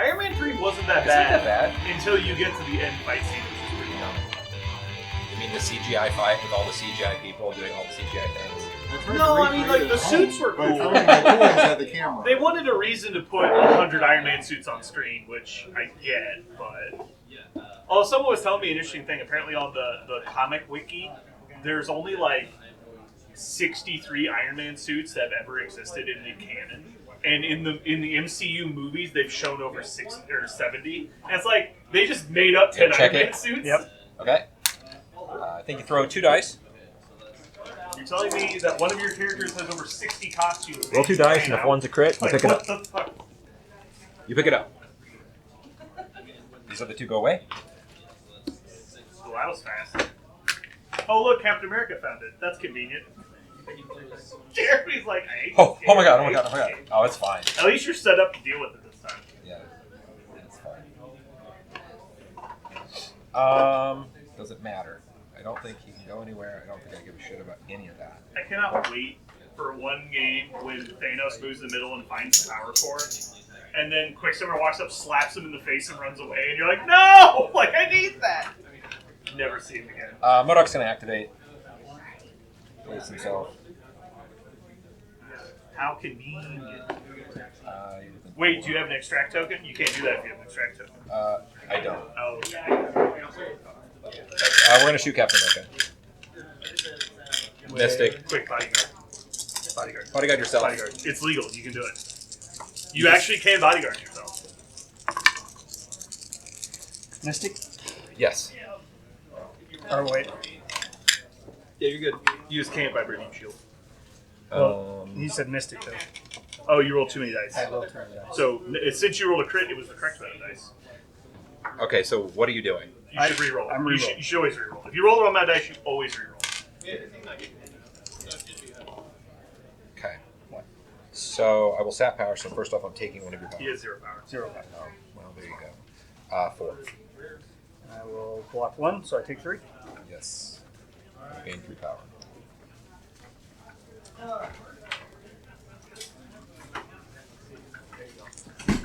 Iron Man 3 wasn't that It's not bad, that bad. until you get to the end fight scene, which is pretty dumb. You mean the CGI fight with all the CGI people doing all the CGI things? No, I mean, like, the suits were cool. Had the camera. They wanted a reason to put 100 Iron Man suits on screen, which I get, but... Oh, someone was telling me an interesting thing. Apparently on the comic wiki, there's only, like, 63 Iron Man suits that have ever existed in the canon. And in the MCU movies, they've shown over 60 or 70. And it's like, they just made up 10 Iron Man suits? Yep. Okay. I think you throw 2 dice. You're telling me that one of your characters has over 60 costumes? Roll 2 dice, and if one's a crit, you Like, pick it what up. the fuck? You pick it up. These other 2 go away. Well, that was fast. Oh, look, Captain America found it. That's convenient. Jeremy's like, I hate Oh this my game. god, oh my god, oh my god. Oh, it's fine. At least you're set up to deal with it this time. Yeah, it's fine. Doesn't matter. I don't think he can go anywhere. I don't think I give a shit about any of that. I cannot wait for one game when Thanos moves in the middle and finds the power core, and then Quicksilver walks up, slaps him in the face, and runs away, and you're like, no! Like, I need that! Never see him again. MODOK's going to activate. Place himself. How convenient. Wait, Do you have an extract token? You can't do that if you have an extract token. I don't. Oh. We're going to shoot Captain America. Mystic. Quick, bodyguard. Bodyguard. Bodyguard yourself. Bodyguard. It's legal. You can do it. You actually can bodyguard yourself. Mystic? Yes. Or wait. Yeah, you're good. You just can't vibranium shield. He said Mystic, though. Oh, you rolled too many dice. I will turn it out. So, since you rolled a crit, it was the correct amount of dice. Okay, so what are you doing? You should re-roll. I'm You re-rolling. should always re-roll. If you roll the wrong amount of dice, you always re-roll. Okay. So I will sap power. So first off, I'm taking one of your powers. He has 0 power. 0 power. Oh, well, there you go. 4. I will block 1, so I take 3. Yes. Gain 3 power.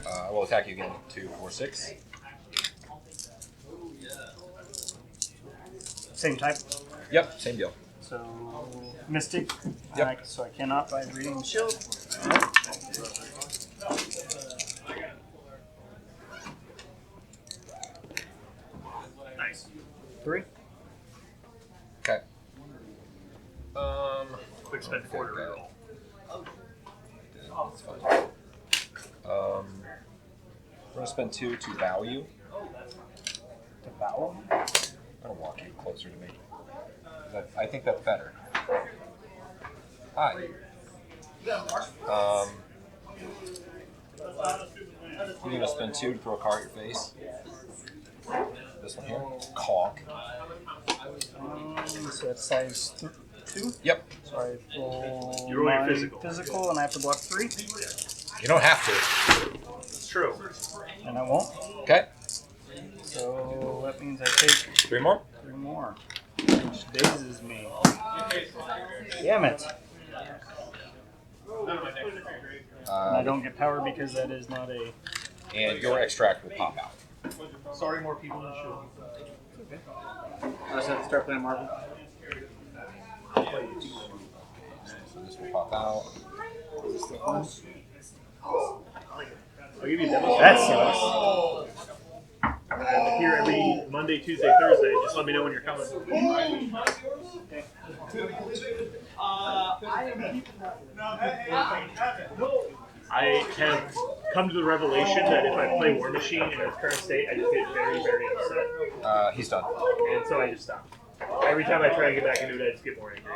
I will attack you again. 2, 4, 6. Same type. Yep, same deal. So, Mystic. Yep. So I cannot by reading shield. Nice. 3. Okay. Quick spend 4 to re-roll. That's fine. We're gonna spend 2 to value. To vowel. I'm gonna walk you closer to me. I think that's better. Hi. You're gonna spend 2 to throw a card at your face. This one here. Conk. So that's size 2. Yep. So I roll You roll your my physical. and I have to block 3. You don't have to. It's true. And I won't. Okay. So that means I take 3 more. 3 more. Which dazes me. Damn it. And I don't get power because that is not a... And your extract will pop out. Sorry, more people than should. I just have to start playing Marvel. So this will pop out. I'll give you a demo. That sucks. I'm here every Monday, Tuesday, Thursday. Just let me know when you're coming. I have come to the revelation that if I play War Machine in its current state, I just get very, very upset. He's done. And so I just stop. Every time I try to get back into it, I just get more angry.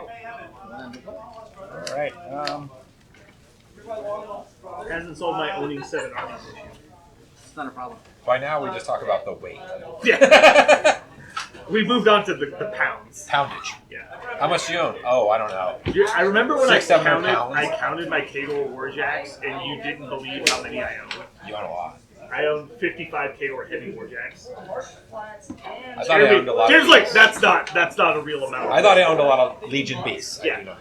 Alright. Hasn't solved my owning 7 armies issue. It's not a problem. By now, we just talk about the weight. Yeah. We moved on to the pounds. Poundage. Yeah. How much do you own? Oh, I don't know. I remember when 600-700 pounds. I counted my K-War Warjacks, and you didn't believe how many I own. You own a lot. I own 55 K-War Heavy Warjacks. I thought I owned a lot. Jared's like, that's not a real amount. I thought I owned a lot of Legion Beasts. Yeah. I do know.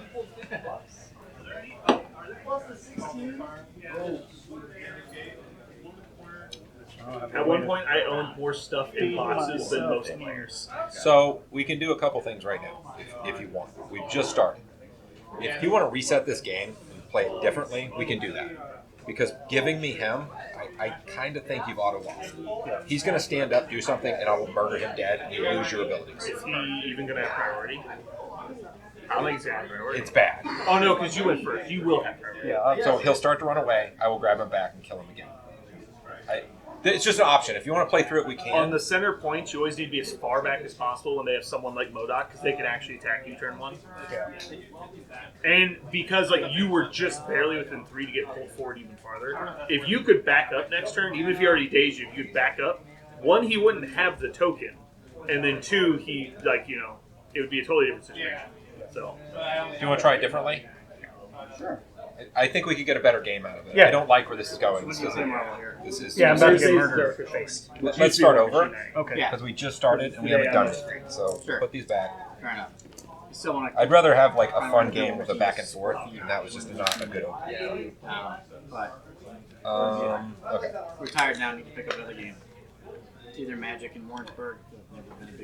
At one point, I owned more stuff in boxes than most players. So we can do a couple things right now, if you want. We've just started. If you want to reset this game and play it differently, we can do that. Because giving me him, I kind of think you've auto-lost. He's going to stand up, do something, and I will murder him dead, and you lose your abilities. Is he even going to have priority? I don't think he's going to have priority. It's bad. Oh, no, because you went first. You will have priority. Yeah. So he'll start to run away. I will grab him back and kill him again. It's just an option. If you want to play through it, we can. On the center points, you always need to be as far back as possible when they have someone like MODOK, because they can actually attack you turn one. Yeah. And because like you were just barely within 3 to get pulled forward even farther, if you could back up next turn, even if he already dazed you, if you could back up, 1, he wouldn't have the token, and then 2, he it would be a totally different situation. So, Do you want to try it differently? Sure. I think we could get a better game out of it. Yeah. I don't like where this is going. When do you play Marvel here? This is Yeah, I'm about to Thursday's get murdered Dark faced. Let's start over Okay. Yeah. because we just started and we haven't done anything. So Sure. put these back. Fair enough. You still want to, I'd rather have like a fun game with a back and forth, and that was just not a good opening. but Okay. we're tired now. Need to pick up another game. It's either Magic and Warrensburg.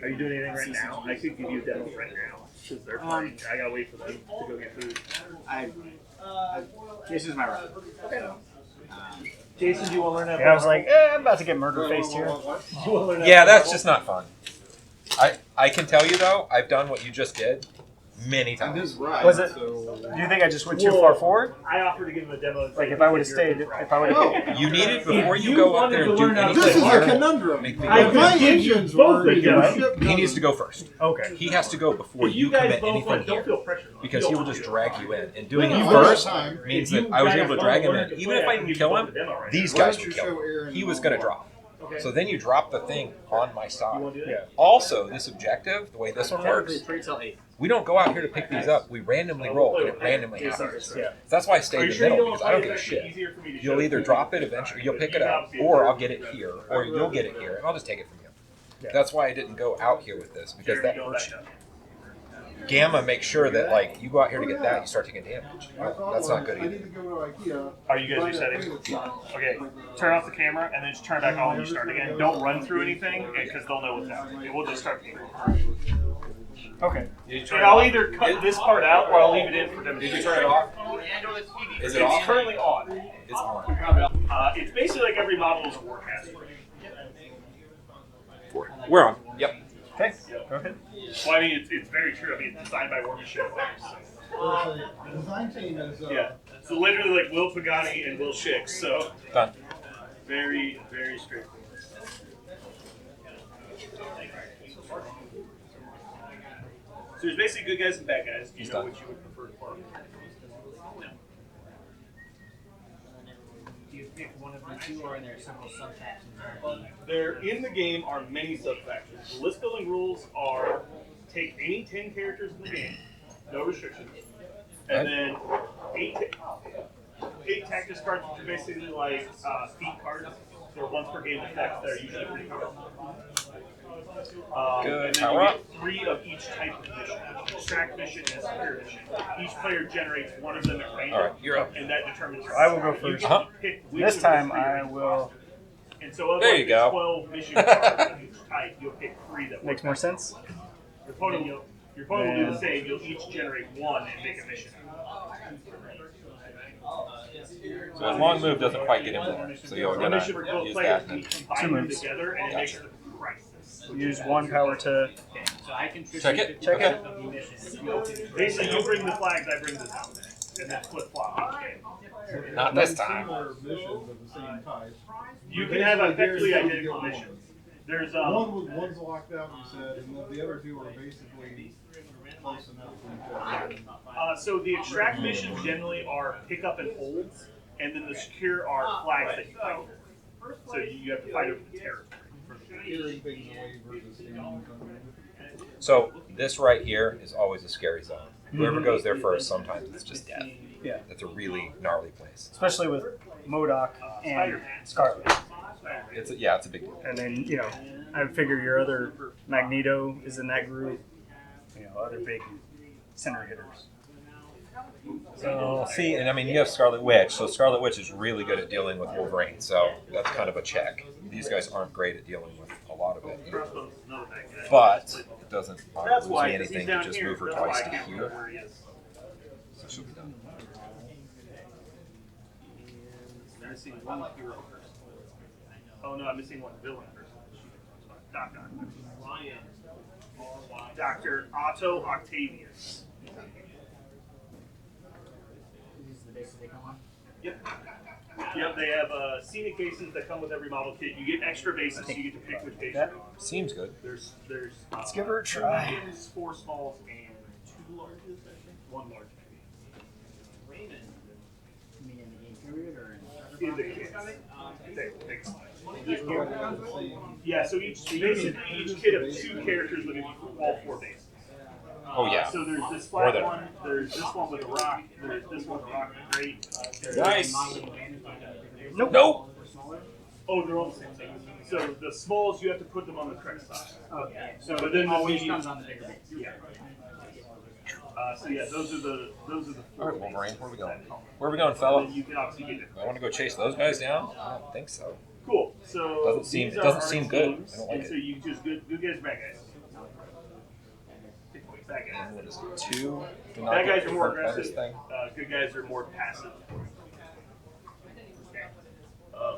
are you doing anything right now? I could give you a demo right now because they're playing. I gotta wait for them to go get food. This is my run. Jason, do you want to learn that? Yeah, I was like, I'm about to get murder faced here. Yeah, that's just not fun. I can tell you though, I've done what you just did many times. Was it? Do you think I just went too far forward? I offered to give him a demo. And Like if I would have stayed, if I would have. You need it before you you go up wanted there to and do learn how to anything. play This is a Marvel, conundrum. Make me I go. could My give you engines both were a demo. ship He needs to go first. Okay. He has to go before If you you guys commit both anything went, don't here. feel pressure. Because he will just drag you in. And doing it You first waste time. means If you that I was guys able to both drag him learned in. to Even play, if I I can didn't give kill you him, both a demo right these Why guys don't would you kill show him. Aaron He was the going to model? drop. Okay. So then you drop the thing on my You side. want to do that? Yeah. Also, this objective, the way this one works, Free till 8. we don't go out here to pick these up. We randomly roll, and it randomly happens. Yeah. So that's why I stay Are in you the sure you middle, don't because I don't want give a to shit. easier for me to You'll show either you? drop it eventually, you'll pick it up, or I'll get it here, or you'll get it here, and I'll just take it from you. Yeah. That's why I didn't go out here with this, because Jared, that go hurts you. back up. Gamma makes sure that, like, you go out here to get that, you start taking damage. That's not good I either. need to go to IKEA. Are you guys resetting? Okay, turn off the camera and then just turn back on when you start again. Don't run through anything because they'll know what's happening. It will just start the game. Okay. And I'll either cut this part out or I'll leave it in for demonstration. Did you turn it off? Is it It's off? currently on. It's on. It's basically like every model is a warcast. We're on. Yep. Okay. Go ahead. Well, I mean, it's very true. I mean, it's designed by War Machine. The design team is. Yeah. So literally like Will Pagani and Will Schick. So Done. very, very straightforward. So there's basically good guys and bad guys. Do you He's know done. which you would prefer to play? Do you pick one of the two, or are there several sub-factions? There in the game are many sub-factions. The list building rules are take any 10 characters in the game, no restrictions, and then eight tactics cards, which are basically like feat cards. They're once per game effects that are usually pretty powerful. Good. And then Power you up. get 3 of each type of mission. Extract mission and secure mission. Each player generates one of them at random. All right, you're up. And that determines. I will go You first. get to pick which This of the time 3 I are will. and so of There like you the go. 12 mission cards of each type, you'll pick 3 that Makes work. more sense. Your opponent will do the same. You'll each generate 1 and make a mission. So his long move doesn't quite get him there. So you're The gonna mission for both use players, that. we And combine Two them moves. together and it makes Gotcha. the crisis. Use 1 power to. Okay, so I contribute Check it. 50% Check it. of the mission. Basically, you bring the flags, I bring this out. And then flip flop each game. not this time. Similar missions of the same type. You can have effectively identical missions. There's One's locked out, you said, and the other 2 are basically close enough to each other. so the extract missions generally are pick up and holds, and then the secure are flags that you fight over. So you have to fight over the territory. Clearing things away versus standing in front of them. So this right here is always a scary zone. Whoever goes there first, sometimes it's just death. Yeah. It's a really gnarly place. Especially with MODOK and Scarlet. It's a big deal. And then, I figure your other Magneto is in that group. Other big center hitters. So, see, and I mean, you have Scarlet Witch, so Scarlet Witch is really good at dealing with Wolverine, so that's kind of a check. These guys aren't great at dealing with a lot of it. But it doesn't That's lose why, me 'cause he's anything down to just here. move her That's twice why I to can't here. remember where he is. So she'll be done. And I'm missing one hero person. Oh no, I'm missing one villain person. Dr. Otto Octavius. This is the basis they come on. Yep. Yep, they have scenic bases that come with every model kit. You get extra bases, so you get to pick which base you're on. Seems good. There's Let's give her a try. 4 smalls and 2 larges, I think. 1 large maybe. You mean in the game period or In the kits. Yeah, so each kit of 2 characters would give you all 4 bases. Oh, yeah. So there's this More flat than- one, there's this one with a rock, there's this one with a rock and great. Nice. Nope. Nope. Oh, they're all the same size. So the smalls, you have to put them on the correct side. Okay, so But then it always the- comes on the bigger base. Yeah. So yeah, those are the All right, 4 Wolverine, bases where are we going? that come. Where are we going, And fella? then you can obviously get it. I want to go chase those guys down? I don't think so. Cool. So Doesn't seem- these it are doesn't our seem good. teams, I don't like and it. so you choose good guys, bad guys. Bad guys. What is it? 2? Do not Bad get guys are more hurt by this aggressive. thing. Good guys are more passive.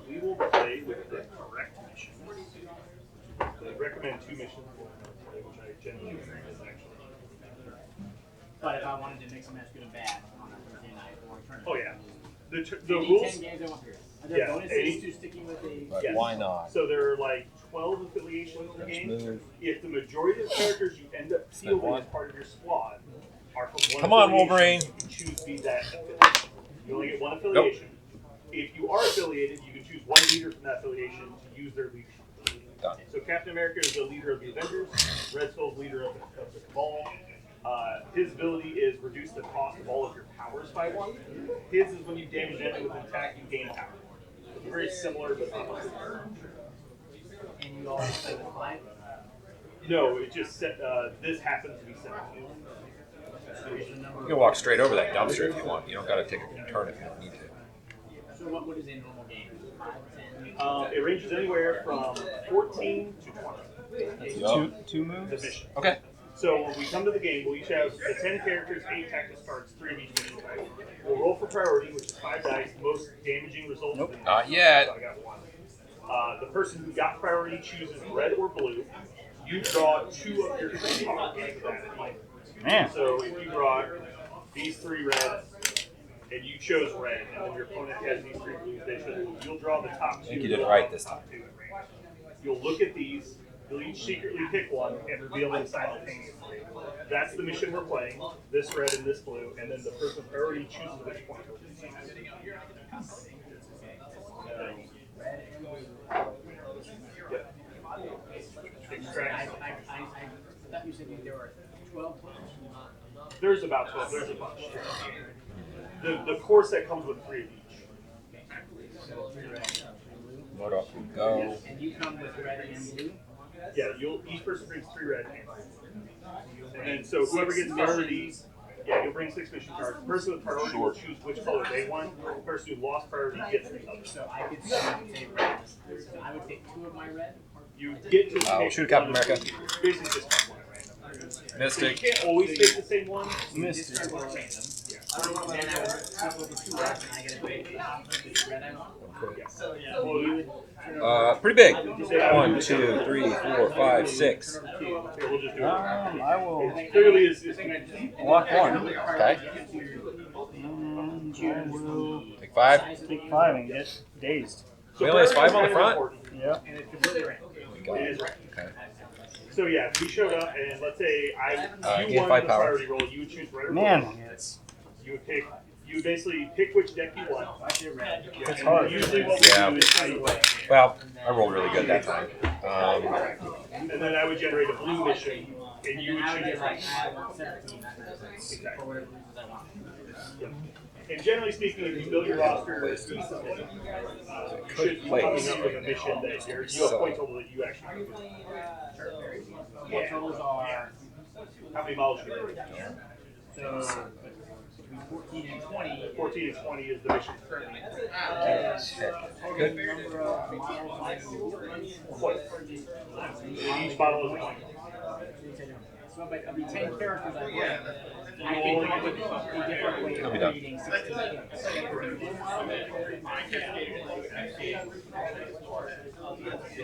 We will play with the correct mission. They recommend 2 missions, which I generally agree with actually. But if I wanted to mix and match good and bad on a Thursday night or tournament. Oh yeah, the Any rules. 10 games I want period. Are there Yeah, bonuses any- to sticking with a? But Yes. why not? So there are like 12 affiliations in the Let's game. move. If the majority of the characters you end up Spend fielding one. as part of your squad are from one Come on, affiliation, Wolverine. you can choose to be that affiliation. You only get 1 affiliation. If you are affiliated, you can choose 1 leader from that affiliation to use their leadership. Done. So Captain America is the leader of the Avengers. Red Skull's leader of the Cabal. His ability is reduce the cost of all of your powers by 1. His is when you damage enemy with an attack, you gain power. So it's very similar, but opposite. And you always play with 5? No, it just set. This happens to be 17. You can walk straight over that dumpster if you want. You don't got to take a turn if you don't need to. So what is a normal game? 5, 10? It ranges anywhere from 14 to 20. Yup. Two The moves. mission. Okay. So when we come to the game, we'll each have the 10 characters, 8 tactics cards, 3 of each mission type. We'll roll for priority, which is 5 dice. Most damaging results. Nope. Not yet. So I got 1. The person who got priority chooses red or blue. You draw 2 of your 3 cards. Man. So if you brought these 3 reds, and you chose red, and then your opponent has these 3 blues, they chose blue, you'll draw the top 2. I think you did it right this time. You'll look at these, you'll each secretly pick one and reveal them simultaneously. That's the mission we're playing, this red and this blue, and then the person with priority chooses which point. Yep. I thought you said there were 12 players. There's about 12, there's a bunch. The core set comes with 3 of each. So 3 red, 3 blue. Load up and go. And you come with red and blue? Yeah, each person brings 3 red and then so whoever gets priority, yeah, you'll bring 6 mission cards. The person with priority will choose which color they want. The person who lost priority gets the other. So I could say red. So I would take 2 of my red. You get to pick Shoot Captain one of America. the- Basically just one at random. So you Mystic. can't always take the same one. Missed This it. is random. Then I would flip over 2 reds and I get a pick which red I want. So you would Pretty big. 1, 2, 3, 4, 5, 6. here, we'll just do it. I will Clearly is walk 1. Okay. And I will Take 5. take 5 and get dazed. We only has 5 on the front? Yep. And it's completely random. We got It is it. right. Okay. So yeah, if we showed up and let's say you gain won 5 the power. priority roll, you would choose red or blue. Man, it's You would basically pick which deck you want. it's hard. Usually what we Yeah. do is say, Well, I rolled really good that time. and then I would generate a blue mission, and you would I would choose get like, red. I want 17 for whatever reasons I want. And generally speaking, if you build your roster decently, you should be coming up with a mission that you have point total that you actually can do. What totals are, How many models do you have? so, 14 and 20. 14 and 20 is the mission currently. Good. Number of models on And each bottle is 20. So of the 10 characters I play, I can come up with a different way It'll of be done. reading 16 kids.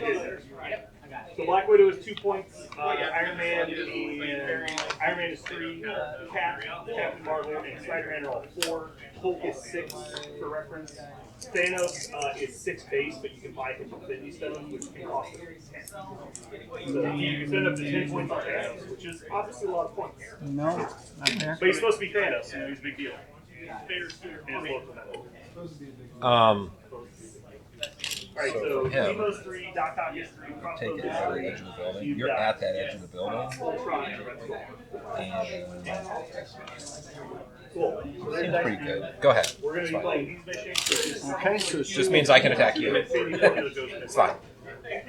Yep, I got it. So Black Widow is 2 points. Iron Man is 3. Captain Marvel and Spider-Man are all 4. Hulk is 6 for reference. Thanos is 6 base, but you can buy him Infinity Stones, which can cost him 10. So you can spend up to 10 points on Thanos, which is obviously a lot of points. No, not there. But he's supposed to be Thanos, so he's a big deal. And it's local metal. Alright, So so for him, Nemo's 3, Doc Ock is 3, take Crossbow it is to the 3. edge of the building. You've You're got at that edge of the building, Ultron and Red Skull. and Cool. So there's seems dice pretty for you. good. Go ahead. We're going It's to be fine. playing these missions. Okay, so Just means I can attack you. It's fine.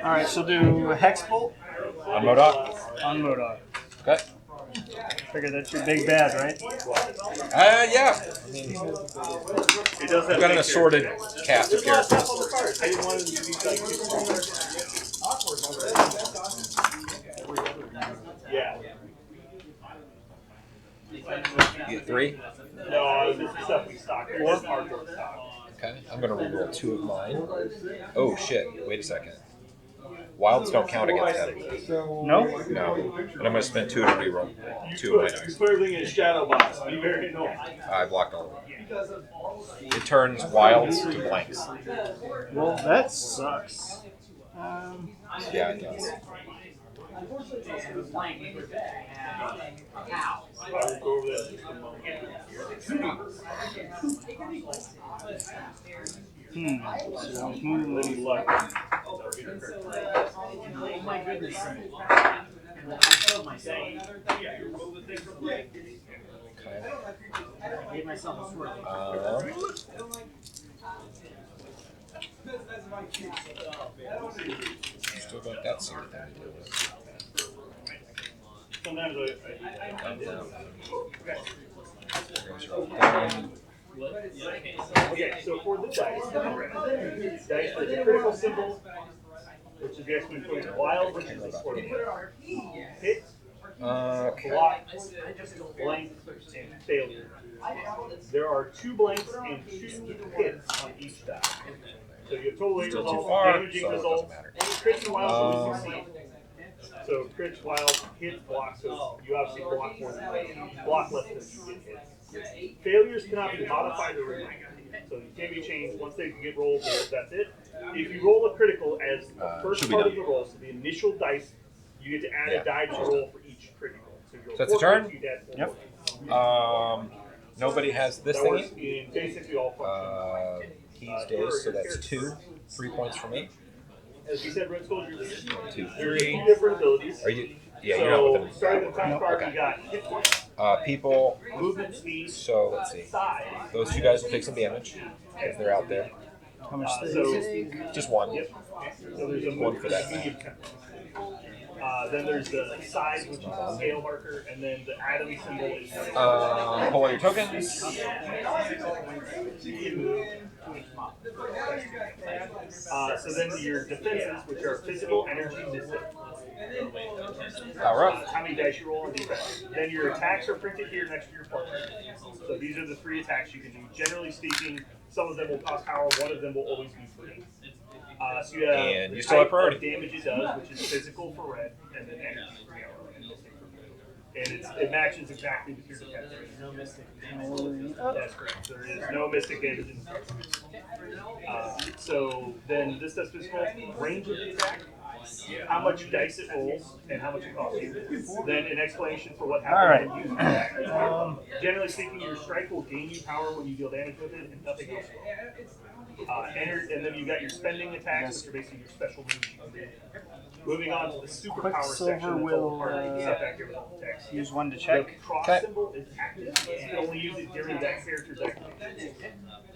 all right, so do Hex Bolt On Modoc? on Modoc. Okay. Figure that's your big bad, right? Yeah. I mean, It does have I've got an big assorted characters. cast of There's a lot of characters. stuff on the cards. I didn't want it to be like yeah. You get 3. No, this is stuff we stock. This is hardcore stock. Okay. I'm going to reroll 2 of mine. Oh, shit. Wait a second. Wilds don't count against that. So No? No. And I'm going to spend 2 to reroll 2 of my dice. You put everything in a shadow box. Be very annoying. I blocked all of them. It turns wilds to blanks. Well, that sucks. Yeah, it does. Unfortunately, it's also blank. How? I will go over that in just a moment. So move. Luck. Oh my goodness. I killed myself. Okay. I gave myself a sword. Still got that sort of thing to deal with. Sometimes I do. Okay, so for the dice, dice for the critical symbol, which is basically putting wild, which is a sort of hit, Okay. block, blank, and failure. There are 2 blanks and 2 hits on each die. So you have total 8 Still too results, far, damaging so it results, doesn't matter. crits and wilds always succeed. So crits, wild, hit, block, so you obviously block more than block less than you get hits. Failures cannot be modified or removed. So you can't be changed. Once they get rolled, that's it. If you roll a critical as the first should be part done. of the roll, so the initial dice, you get to add a die to roll for each critical. So, if you roll So it's a 4 turn? crits, you'd add 4 Yep. more. Nobody has this That works thingy. in basically all functions. He's days, so that's 2. 3 points for me. As we said, Red Skull's your leader. 2, There's 3. 2 different abilities. Are you? Yeah, you're not So, with them. starting with the top card, Okay. you got hit points, People. movement speed, So let's see. size. Those 2 guys will take some damage if they're out there. How much So, Just 1. yep. So there's a One for that. medium tempo. Then there's the size, which is the scale marker, and then the atom symbol is Pull all your tokens. so then your defenses, which are physical, energy, mystic. Power up. How many dice you roll on defense. Then your attacks are printed here next to your partner. So these are the 3 attacks you can do. Generally speaking, some of them will cost power, one of them will always be free. So you have And the you still have type priority. of damage it does, which is physical for red, and then energy for yellow, and mystic for blue. And it matches exactly with your defense. No mystic. That's correct. There is no mystic damage in the So then this does physical range of the attack, how much dice it rolls, and how much it costs you. Then an explanation for what happens when you use the attack. Generally speaking, your strike will gain you power when you deal damage with it, and nothing else will. And then you got your spending attacks, which are basically your special moves you can do. Moving on to the superpower Quicksilver section, that's all will, the part of the stuff back here with all the text. use 1 to The check. cross Okay. symbol is active. You can only use it during that character's activation.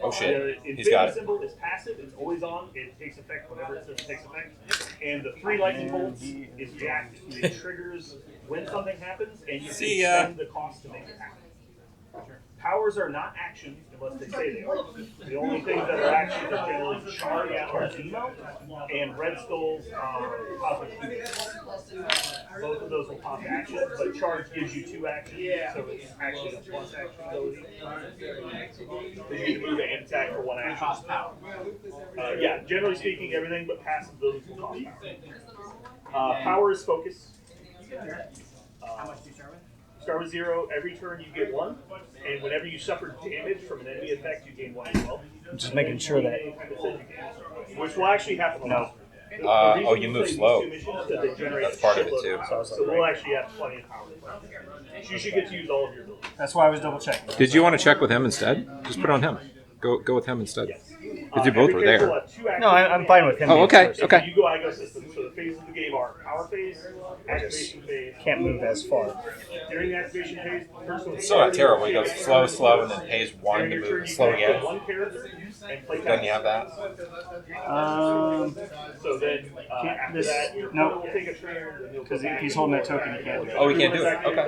Oh shit. The He's got infinity it. symbol is passive. It's always on. It takes effect whenever it says it takes effect. And the 3 lightning bolts is reactive. It triggers when something happens, and you can See ya. spend the cost to make it happen. Powers are not actions unless they say they are. The only things that are actions are generally Charge or Zemo, and Red Skull's Cosmic Cubes. Both of those will pop actions, but Charge gives you 2 actions, so it's actually a plus action ability. You need to move and attack for 1 action. Cost power. Yeah, generally speaking, everything but passive abilities will cost power. Power is focus. How much do you start with? Start with 0. Every turn you get 1, and whenever you suffer damage from an enemy effect, you gain 1 as well. Just making sure that. Which will actually happen a lot. Oh, you move slow. That's part of it, too. So we'll actually have plenty of power. You should get to use all of your abilities. That's why I was double checking. Did you want to check with him instead? Just put it on him. Go with him instead. Because you both were there. No, I'm fine with him. Oh, being okay, first. okay. You go I go system. So the phases of the game are power phase, activation phase. Can't move as far. During the activation phase, the person with So not terrible. He goes slow, slow, and then pays 1 to during your turn, move you slow can pick again. one character and play Doesn't he have that? So then after this- that, your no. opponent will take a turn. Because if he's holding that token, he can't do it. Oh, he can't do it. Okay.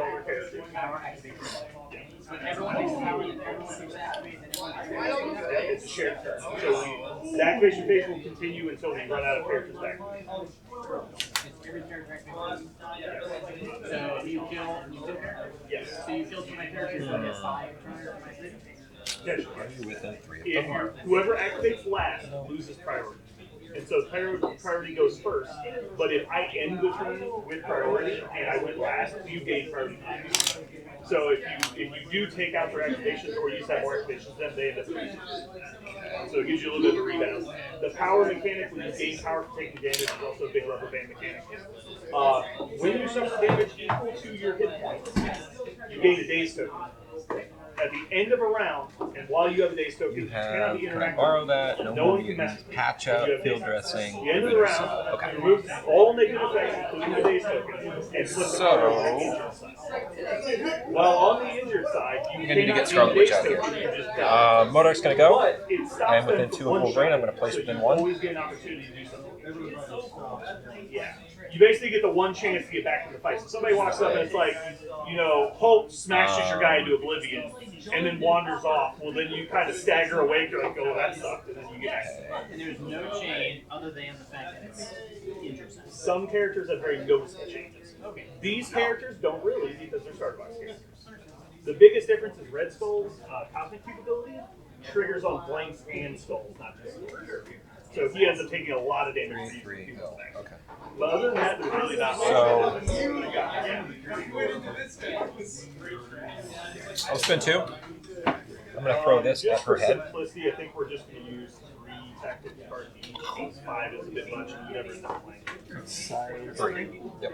Everyone takes power, and everyone takes activate, and everyone It's a shared turn. So the activation phase will continue until we run out of characters back. every character activates. So you kill. Yes. So you kill 2 of my characters, you get 5 turns on my thing. Potentially. Within 3 of If them. whoever activates last loses priority. And so priority goes first, but if I end the turn with priority and I went last, you gain priority. So if you do take out their activations or use that more activations, then they end up losing. So it gives you a little bit of a rebound. The power mechanic, when you gain power from taking damage, is also a big rubber band mechanic. When you suffer damage equal to your hit points, you gain a day's token. At the end of a round, and while you have a day's token, You you cannot have, be can I interactive. borrow that? No No more one can mess mutants. with you. Patch up, You have field days. dressing. At the end of the round, Okay. remove all negative effects, including the day's token, and flip the card on the injured side. While on the injured side, you I'm gonna need to cannot get Scarlet use Witch day's out here. token, you just die. Modok's going to go. But it stops I am within them 2 from of one Wolverine. I'm shot. going to place So within you 1. always get an opportunity to do something. Yeah. You basically get the one chance to get back in the fight. So somebody walks up and it's like, Hulk smashes your guy into oblivion and then wanders off. Well, then you kind of stagger awake. You're like, oh, that sucked. And then you get back. And there's no change other than the fact that it's injured sense. Some characters have very noticeable changes. Okay. These characters don't really because they're starter box characters. The biggest difference is Red Skull's Cosmic Cube ability triggers on blanks and skulls, not just skulls. So he ends up taking a lot of damage. 3, 3. Okay. But other than that, there's really not much. So I'll spend 2. I'm going to throw this at Just her for head. simplicity, I think we're just going to use 3 tactics cards each. 5 is a bit much, and you never end up playing. Size. 3. Yep.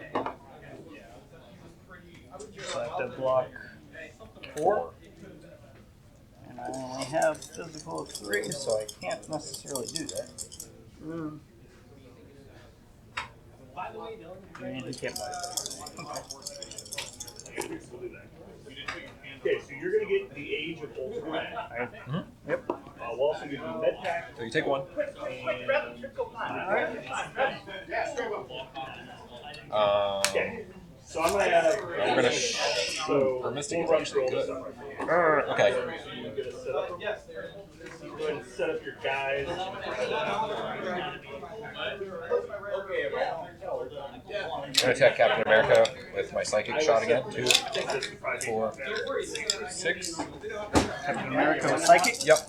So I have to block 4. And I only have physical of 3, so I can't necessarily do that. And he can't buy it. Okay, so you're going to get the Age of Ultron. Yep. We'll also give you Med Pack. So you take 1. Okay. So I'm going to have. We're going to So Her Mystic we'll is run actually through all good. this stuff. Okay. So you're going to set up. Go ahead and set up your guys. I'm going to attack Captain America with my psychic shot again. 2, 4, 6. Captain America with Psychic. Yep.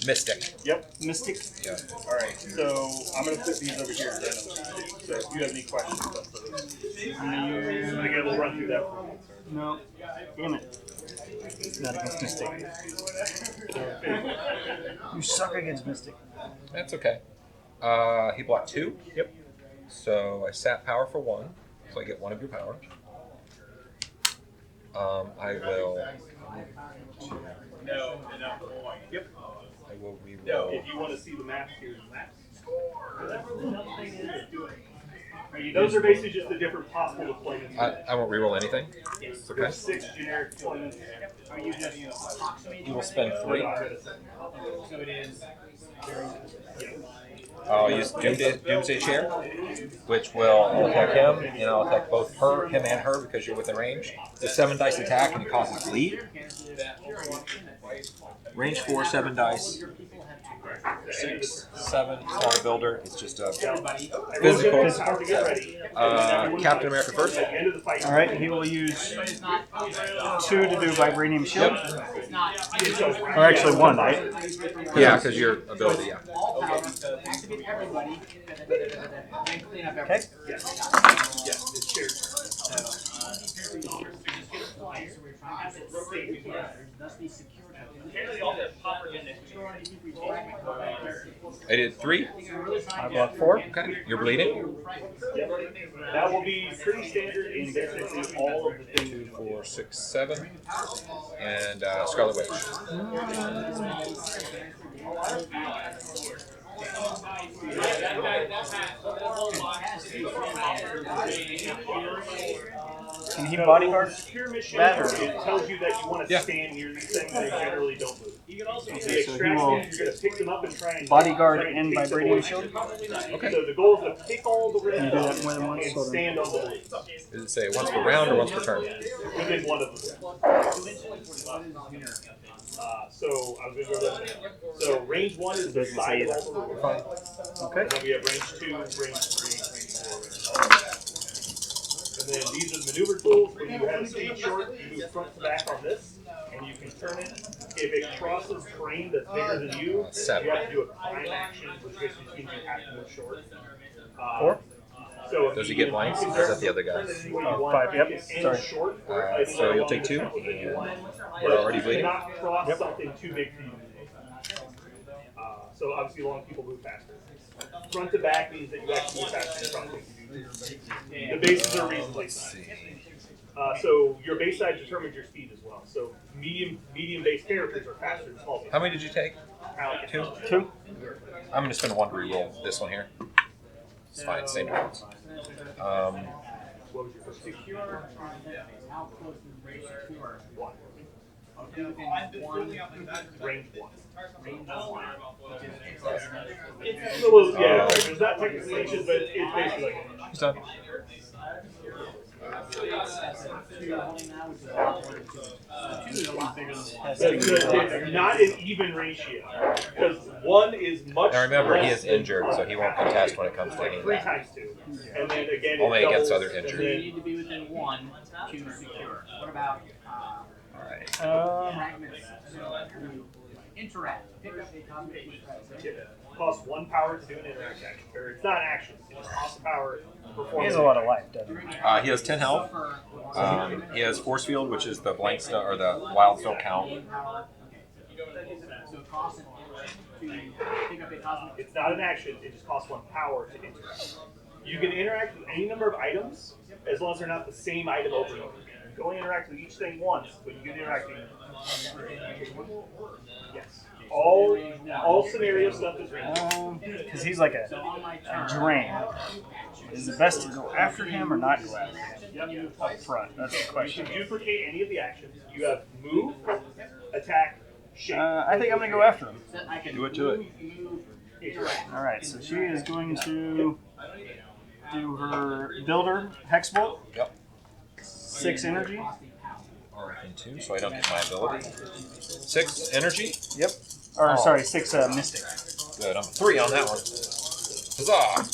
Mystic. Yep. Mystic. Yeah. All right. So I'm going to put these over here. So if you have any questions about those, again, we'll run through that. No. Damn it. Not against Mystic. You suck against Mystic. That's okay. He blocked 2. Yep. So I sat power for 1. So I get 1 of your power. I will. Yep. I will reroll. If you want to see the maps, here's the maps. Those are basically just the different possible deployments. I won't reroll anything. Yes. Okay. There's 6 generic deployments. Are you just approximating? You will spend 3. So it is. I'll use Doomsday Chair, which will attack him, and I'll attack both him and her because you're within range. It's a 7 dice attack, and it causes bleed. Range 4, 7 dice. 6, 7. It's not a builder. It's just a physical. Captain America first. All right, he will use 2 to do Vibranium Shield. Or actually 1, right? Yeah, because your ability, yeah. Okay. I did 3. I block 4. Okay. You're bleeding. That will be pretty standard in basically all of the things. 2, 4, 6, 7. And Scarlet Witch. Can he bodyguard? Secure mission, That or- it tells you that you want to Yeah. stand near these things. They generally don't move. Okay, The so he extraction, will you're going to pick them up and try and bodyguard try and take them Vibranium away. Shield. Okay. So the goal is to pick all the red Can you do that dots more than once? and Hold on. stand on the blades Does it say once per round or once per turn? within one of them. So I was going to go over that. So range 1 is the side of all the rules. Okay. And then we have range 2, range 3, range 4, range 5. And then these are the maneuver tools. When you have a speed short, you move front to back on this, and you can turn it. If it crosses terrain that's bigger than you, 7. you have to do a climb action, which basically means you have to move short. 4. So if Does he you- get blanks? you Or can is that the other guy? turn it any way you Oh, want. 5, yep, You can end sorry. short or Alright, so you'll take 2, along the tempo that you and want. we're already But bleeding. not cross Yep. something too big for you to move. So obviously long people move faster. Front to back means that you actually move faster than front. The bases are reasonably Let's see. so your base size determines your speed as well. So medium base characters are faster than small base. How many did you take? 2? 2. I'm going to spend 1 to reroll this one here. It's fine, same difference. What was your first? Secure. How close is range secure? 1. Okay, within 1 Range 1. range of 1. It's a little, yeah, there's not technically inches, but it's basically like an inch. He's done. It's not an even ratio. Because 1 is much Now remember, he less is than injured, so he won't contest when it comes to any of 3 that. times 2. And then again, Only it against doubles, other and injured. You then- need to be within 1 to secure. What about Alright. fragments? Interact. Pick up a cosmic interact. Costs 1 power to do an interact action. Or it's not action, it just costs power to perform. He has a lot of life, doesn't he? He has 10 health. He has Force Field, which is the blank stuff, or the wild still count. So it costs an inch to pick up a cosmic. It's not an action, it just costs 1 power to interact. You can interact with any number of items as long as they're not the same item over and over again. You can only interact with each thing once, but you can interact with yes. All scenario stuff is random. Because he's like a drain. Is it best to go after him or not go after him? Up front, that's the You question. can duplicate any of the actions. You have move, attack, shape. I think I'm going to go after him. I can Do it to it. move, interact. Alright, so she is going to do her builder hex bolt. Yep. 6 energy. And 2, so I don't get my ability. 6 energy. Yep. Or sorry, 6 mystic. Good. I'm 3 on that one. Huzzah!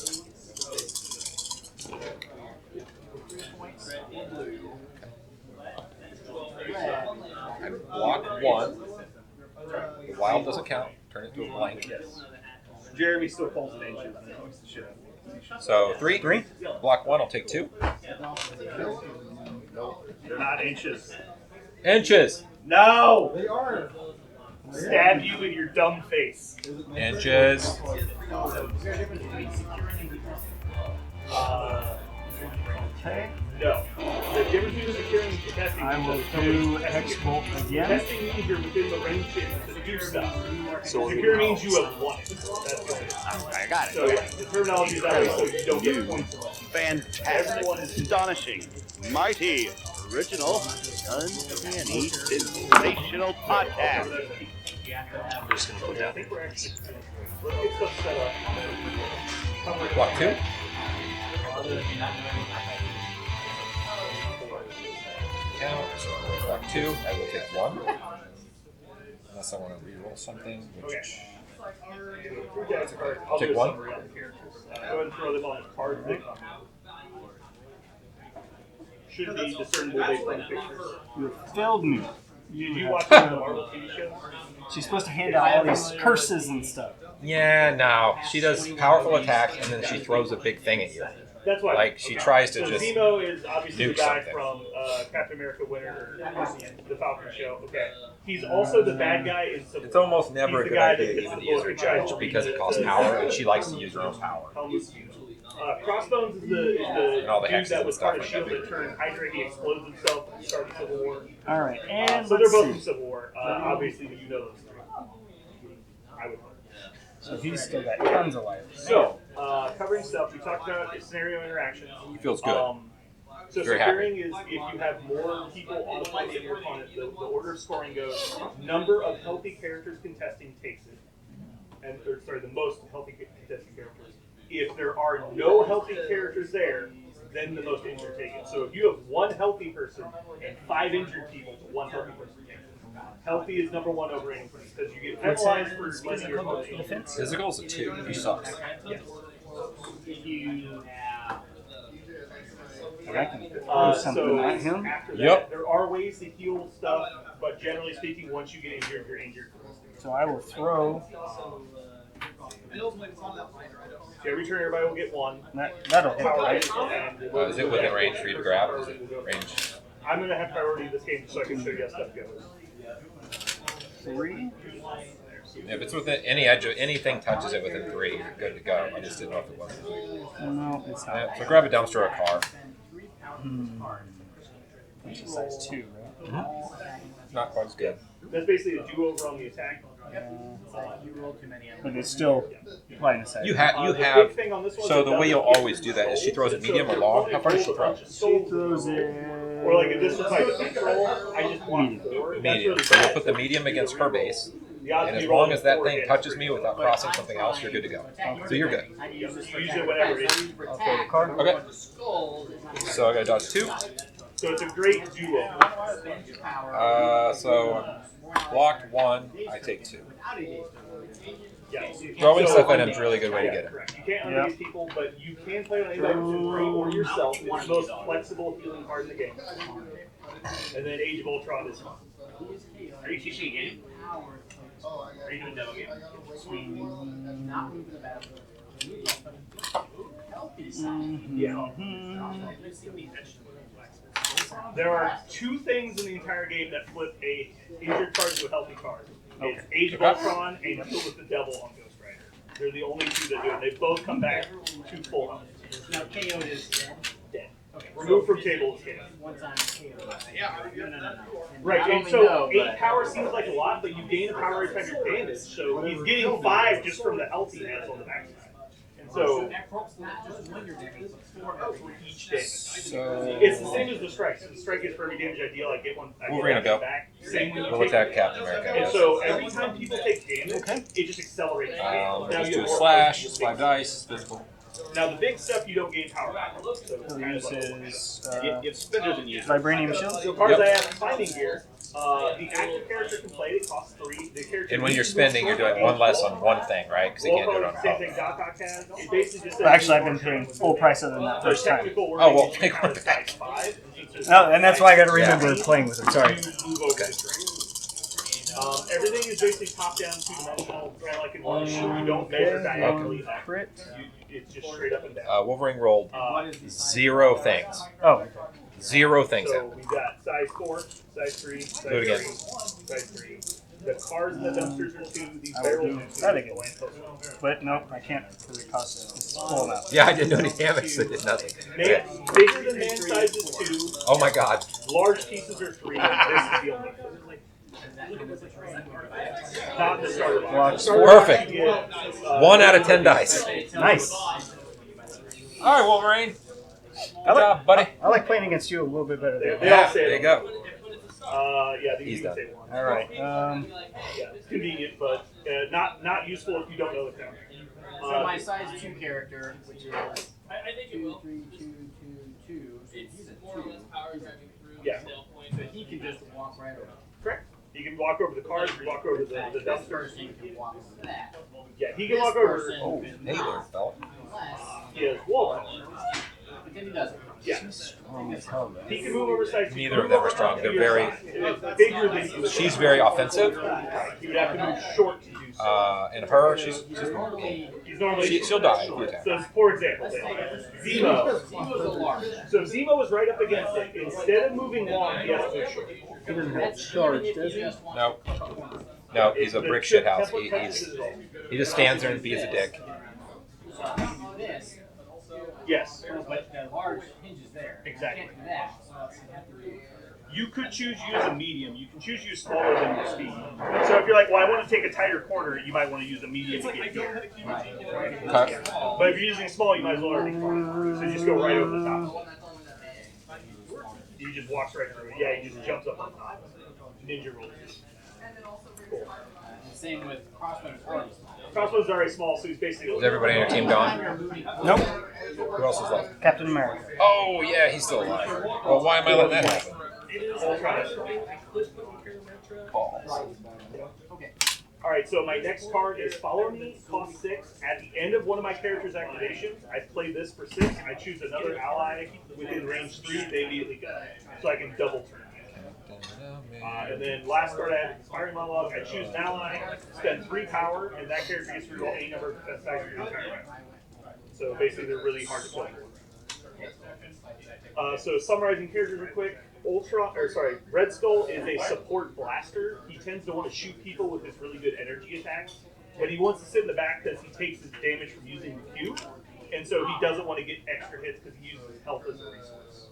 I block 1. The wild doesn't count. Turn it to a blank. Jeremy still calls it inches and fucks the shit out of it. So 3. Block 1. I'll take 2. They're not inches. Inches. No! They are. Stab you in your dumb face. Inches. Okay. No. The difference between securing and testing I will is do hex bolt again. testing means you're within the range to do stuff. Secure means you have won it. That's what it is. I got it. So yeah, the terminology is that way so you don't get points. Fantastic, astonishing, mighty, original, uncanny, sensational podcast. I think we're actually Let's get stuff set up. Block 2. Count. So block 2. I will take 1. Unless I want to reroll something. Which I'll take do a 1. summary on the characters. Go ahead and throw them on the cards they come out. Should be discernible based on the pictures. You have failed me. Did you watch the Marvel TV show? She's supposed to hand out all these curses and stuff. Yeah, no. She does powerful attacks and then she throws a big thing at you. That's why. Like, she tries to so just Zemo is obviously the nuke guy something. from Captain America Winter, the Falcon show. Okay. He's also the bad guy in Civil War. It's almost never a He's the good guy idea that to gets even the use book her and tries charge to because read it costs the- power and she likes to use her own power. Crossbones is the And all the dude hexes that and was stuff part of like S.H.I.E.L.D. that. that turned Hydra. He explodes himself at the start of Civil War. All right, and So they're let's both see. from Civil War. Obviously, you know those three. I would hope. So he's still got tons of life. So, covering stuff, we talked about scenario interactions. He feels good. So Very securing is if you have more people on the field than your opponent, the order of scoring goes number of healthy characters contesting takes it. The most healthy contesting characters. If there are no healthy characters there, then the most injured take it. So if you have one healthy person and 5 injured people, one healthy person takes it. Healthy is number 1 over anything because you get penalized for letting your opponent Defense? Physical's a 2. He sucks. Yes. I can do So something at him. after that, Yep. there are ways to heal stuff, but generally speaking, once you get injured, you're injured. So I will throw. Every turn, everybody will get 1. That'll hit, Power right? rate, and Is it within range for you to grab? Is it range? I'm going to have priority in this game so I can show you how stuff goes. 3. If it's within any edge, anything touches it within 3, you're good to go. I just didn't know if it was. No, it's not. So grab a dumpster or a car. It's a size 2, right? Not quite as good. That's basically a do-over on the attack. But it's still line of sight. You The have. big thing on this one So is the it way you'll doesn't always do that is she throws it So medium or if your long. opponent How far does she rolls a throw? bunch of She souls, throws it. or like if this is my defense roll, I just block Medium. 4. That's Medium. really So you'll bad. put the medium against her base. The odds And of as you long rolling as that 4 thing against touches her me is without low. crossing something else, you're good to go. So you're good. Use it whatever it is. I'll throw the card. Okay. So I got to dodge 2. So it's a great duo. So blocked 1, I take 2. Yeah. Throwing So- stuff at him is a really good way to Yeah, get him. correct. You can't underuse people, but you can play on anybody who's 3 or yourself. It's the most flexible healing card in the game. And then Age of Ultron is fun. Are you teaching a game? Are you doing a demo game? Yeah. There are 2 things in the entire game that flip a injured card to a healthy card. It's Age of Ultron and Kill with the Devil on Ghost Rider. They're the only 2 that do it. They both come back to full health. Now KO'd is Dead. okay. Removed from table is KO. One time KO'd. Yeah. No. Right, Not and only so no, 8 but- power seems like a lot, but you gain a power every time you're damaged. So he's getting 5 just from the health he has on the backside. And so That corpse not just when you're damaged, but 4 for each damage. So It's the same as the strike. So the strike is for every damage I deal, I get 1 Wolverine will go. back. Same when you we'll take attack Captain America. And Yes. so every time people take damage, it just accelerates. the damage. Just you do have a more slash, points. 5 dice, physical. Now the big stuff you don't gain power back. So it's He'll kind use of like his If Spinner than you. vibranium shield. so cards Yep. I have in fighting gear. The active character can play it. It costs 3. The character And when you're spending, you're doing 1 less on one thing, right? Because you can't do it on Same top. thing Doc Ock has. It basically just says But actually, I've been paying full price other than that The first time. technical word Oh, well, is take power one size back. 5, Oh, and that's why I got to Yeah. remember playing with it. Sorry. You move over the string. Everything is basically top down, 2-dimensional, kind of like in one shoe. You don't measure diagonally. Crit. It's just straight up and down. Wolverine rolled 0 things. Oh, 0 things So happened. we've got size 4, size 3, size Do it again. 3, size 3. The cars and the dumpsters are 2. These I will barrels do are 2. that again. The lampposts but no, I can't because it costs it's full now. Yeah, I didn't do any damage, so I did nothing. Man, bigger than man size is 2. Oh my god. Large pieces are 3. And this is the only thing. Not the starter box. Watch. The starter Perfect. box you get, 1 out of 10 dice. Nice. Alright, Wolverine. I Good job, buddy. I like playing against you a little bit better. They Than all Yeah, say there it. you go. Yeah, I think He's you can done. say 1. All right. Yeah, it's convenient, but not useful if you don't know the counter. So my size 2 character, which is 2, 3, 2, 2, 2. So he's a 2. Yeah, So he can just walk right over. correct. You can walk over the cards, you can walk over the This dumpsters. person can walk over that. Yeah, he can This walk over. person, Oh, hey there, fella. unless, He has wall power. but then he doesn't. Yeah, Strong as hell, man. he can move over sides. Neither of them are strong. They're very. It's bigger than you. She's very offensive, He would have to move short to do so. and her, she's Normally, He's normally she'll die if you attack. So, for example, Zemo. Zemo's a large. So Zemo was right up against it. Instead of moving long, he has to move short. He doesn't have charge, does he? No, no, he's a brick shit house. Template touches it all. He just stands there and beats a dick. This, Yes. but the large hinges there. Exactly. You can't do that. So that's what you have to do. You could choose to use a medium. You can choose to use smaller than your speed. So if you're like, well, I want to take a tighter corner, you might want to use a medium to get here. Okay. But if you're using small, you might as well already so you just go right over the top. He just walks right through it. Yeah, he just jumps up on top. Ninja rolls. Cool. And same with crossbow and arrows. Crossbow's already small, so he's basically. Is everybody on your team gone? Nope. Who else is left? Captain America. Oh yeah, he's still alive. Well, why am I letting that happen? Okay. Alright, so my next card is Follow Me, cost 6. At the end of one of my character's activations, I play this for 6. I choose another ally within range 3, they immediately go. So I can double turn. And then last card I have Inspiring Monologue. I choose an ally, spend 3 power, and that character gets to reroll any number of defense dice for the entire round. So basically they're really hard to play. So summarizing characters real quick. Red Skull is a support blaster. He tends to want to shoot people with his really good energy attacks, but he wants to sit in the back because he takes his damage from using the Q, and so he doesn't want to get extra hits because he uses his health as a resource.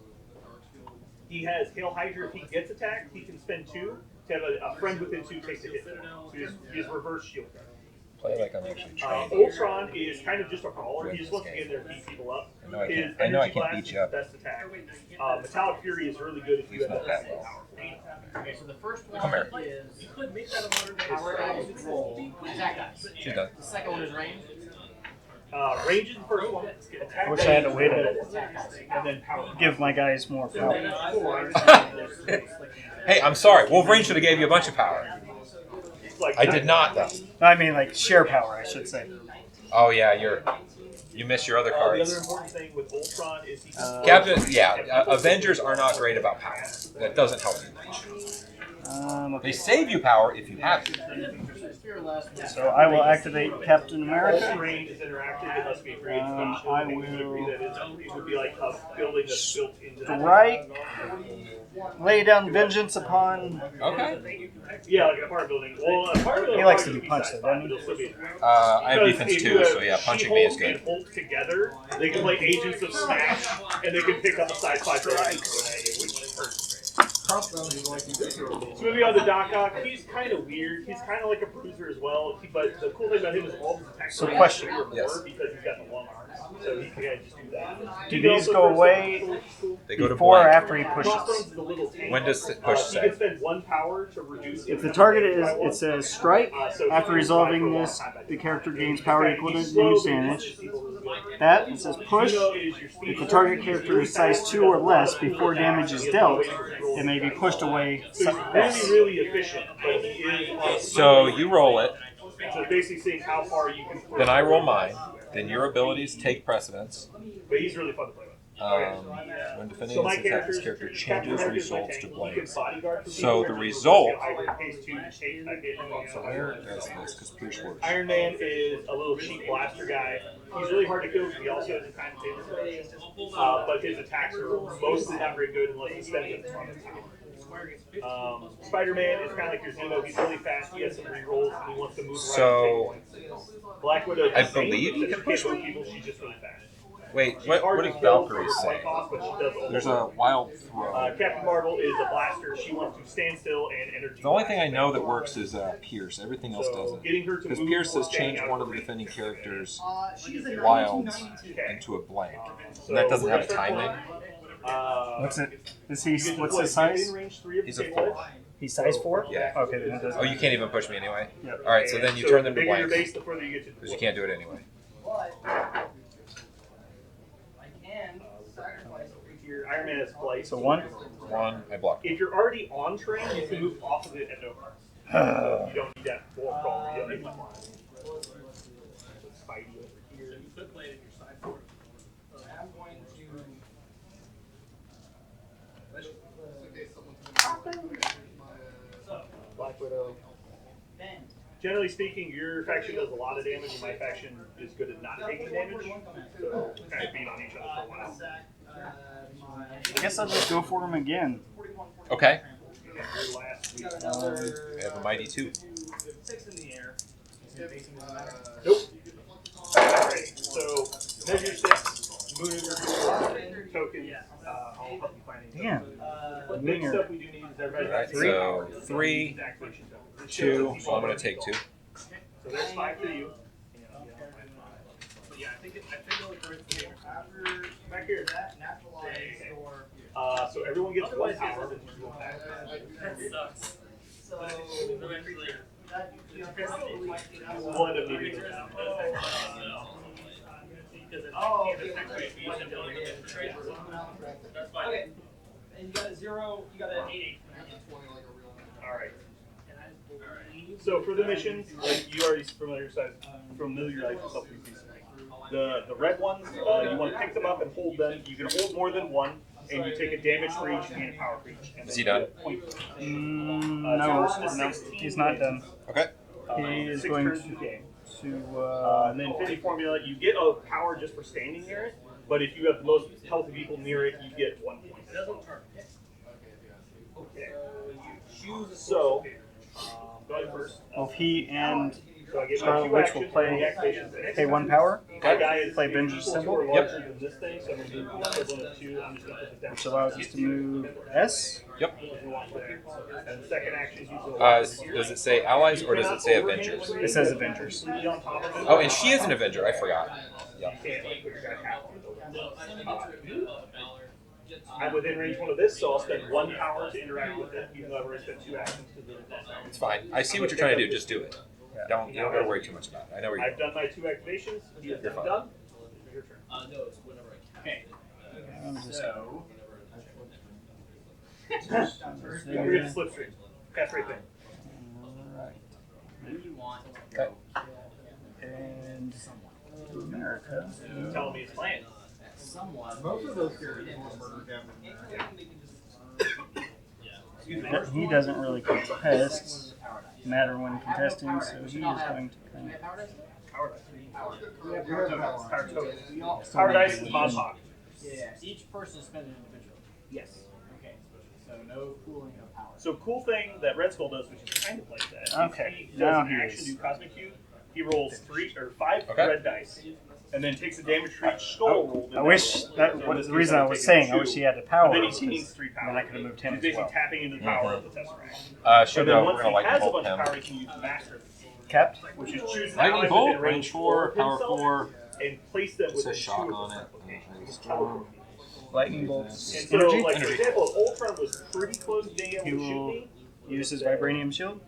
He has Hail Hydra. If he gets attacked, he can spend 2 to have a friend within 2 takes a hit. So he has reverse shield guard. Play like I'm actually trained. Ultron is kind of just a brawler. He just wants to get in there and beat people up. I know I His can't energy beat blast is you up. his best attack. Metallic Fury is really good if you He's end not up that with well. power. Okay, so the first Come one here. is power dice roll attack dice. She's done. The second one is range. Range is the first one. Attack Wish I had to wait and a then power. Give my guys more power. Hey, I'm sorry. Wolverine should have gave you a bunch of power. I did not, though. I mean, like, share power, I should say. Oh yeah, you miss your other The other cards. important thing with Ultron is he can Captain, Avengers are not great about power. That doesn't help you much. They Okay. save you power if you have it. So I will activate Captain America. range is interactive. It must be agreed. I will It would be like a building that's built into the Strike. Lay down vengeance upon. Okay. Yeah, like an apartment building. Well, an apartment building He likes to probably be would punched, size though, doesn't he? five, but it'll still be I have Because defense if you too, have so yeah, punching me is She-Hulk good. and Hulk together, they can play Agents of Smash, and they can pick up a size 5 building, which hurts. So moving on to Doc Ock, he's kind of weird. He's kind of like a bruiser as well. But the cool thing about him is all his attacks So are question. more Yes. because he's got the long arms, so he can just do that. Do He these also go goes away to- They go to before or blank. after he Crossbones pushes? is a little tank. When does it push He can say? spend 1 power to reduce. If the target is, it says strike. So After resolving this, the character gains power equal to use damage. That, it says push. If the target character is size 2 or less before damage is dealt, it may be pushed away. So he's really, really efficient, but he is on So you roll it, So basically seeing how far you can push. then I roll mine, then your abilities take precedence. But he's really fun to play with. When defending So my against attack, this character character changes results to blanks. So the So result. So Where does this? Because Pierce works. Iron Man is a little cheap blaster guy. He's really hard to kill because he also has a time damage. But his attacks are mostly not very good unless he spends it on his power. Spider-Man is kind of like your Zemo. He's really fast. He has some rerolls. And he wants to move around. So- and take points. Black Widow. I believe you can push me? people. She's just really fast. Wait, She's what hard does to kill Valkyrie for her say? point cost, but she does all There's the a work. wild throw. Captain Marvel is a blaster. She wants to stand still and energy. The only thing I blast. know that works is Pierce. Everything else So doesn't. getting her to Because move Pierce or says standing change out one of the range. defending characters' She's a wilds 1992. Okay. into a blank. So And that doesn't we're have a gonna start timing. playing. What's it? Is he? You get to What's play his size? within range 3 of He's the a table 4. edge. He's size 4. Yeah. Okay, then it doesn't. Oh, you can't even push me anyway? Yep. All right, so And then you turn them the to bigger your blanks. base, the further you get to Because you can't do it anyway. If your Iron Man is placed. So 1. 1, I block. If you're already on train, you can move off of it at no cost. You don't need that block roll. You don't need that line. Spidey over here. You could play it in your sideboard. I'm going to. Black Widow. Generally speaking, your faction does a lot of damage, and my faction is good at not taking damage. So kind of beat on each other for a while. I guess I'll just go for him again. Okay. Your last week. I have a mighty 2. 6 in the air. Nope. Alright, so measure 6, moon token. I'll help you find anything. Damn. The big stuff we do need is everybody Alright, got so 3, activation token. 2. So I'm going to take 2. So there's 5 for you. Yeah, I think it'll occur after back here. So everyone gets 1 power. That sucks. So eventually, We'll end up needing it. oh, okay. That's fine. Okay. And you got a 0. You got an 8. All right. So for the missions, like you already familiarize yourself with these. The red ones, you want to pick them up and hold them. You can hold more than one, and you take a damage for each and a power for each. And Is he done? No, he's not done. Okay. He is 6 going turns in the game. to. And then Infinity Formula, you get a power just for standing near it, but if you have the most healthy people near it, you get 1 point. It doesn't turn. Okay. So, go ahead first. Both he and So I get Scarlet my 2 Witch will actions play- and the activations. pay 1 power, My guy is play Avengers equal to symbol. or Yep. larger than this thing, so I'm going to do the equivalent of 2. I'm just going to put it down. which allows us to move S. Yep. And the second action is Does it say allies or does it say Avengers? It says Avengers. Oh, and she is an Avenger. I forgot. Yep. I'm within range 1 of this, so I'll spend 1 power to interact with it, even though I've already spent 2 actions to do it. It's fine. I see what you're trying to do. Just do it. You don't gotta worry too much about it. I know where you're I've done my 2 activations. You're fine. done. Your turn. No, it's whenever I can. Okay. I'm just- So. We're going to slipstream. Cast right there. Who do you want? Okay. And America. Tell me his plan. Someone. Most of those characters want murder happen there. He doesn't really contest. Matter when contesting, so he is going to kind of. Power dice. You have power. Power token. Power dice is Mod Hawk. Yeah. Each person spends it individually. Yes. Okay. So no pooling of power. So cool thing that Red Skull does, which is kind of like that. is Okay, He now does he an action is. do Cosmic Cube. He rolls 5 Okay. red dice, and then takes a damage for each skull roll. I wish that was the reason I was saying. I wish he had the power. Then he because gains 3 power. then I could have moved him He's as basically well. tapping into the power of the Tesseract. Should And then go. We're once gonna he lightning has a bolt bunch him. of power, he can use Master, Capped. which is choose an Lightning ally bolt, within range range 4, power himself 4. and place them It within says 2 shock of on his it. locations. Storm. Lightning bolts. And so, Energy. like, for Energy. example, if Ultron was pretty close to being able He to shoot will me, use his vibranium shield.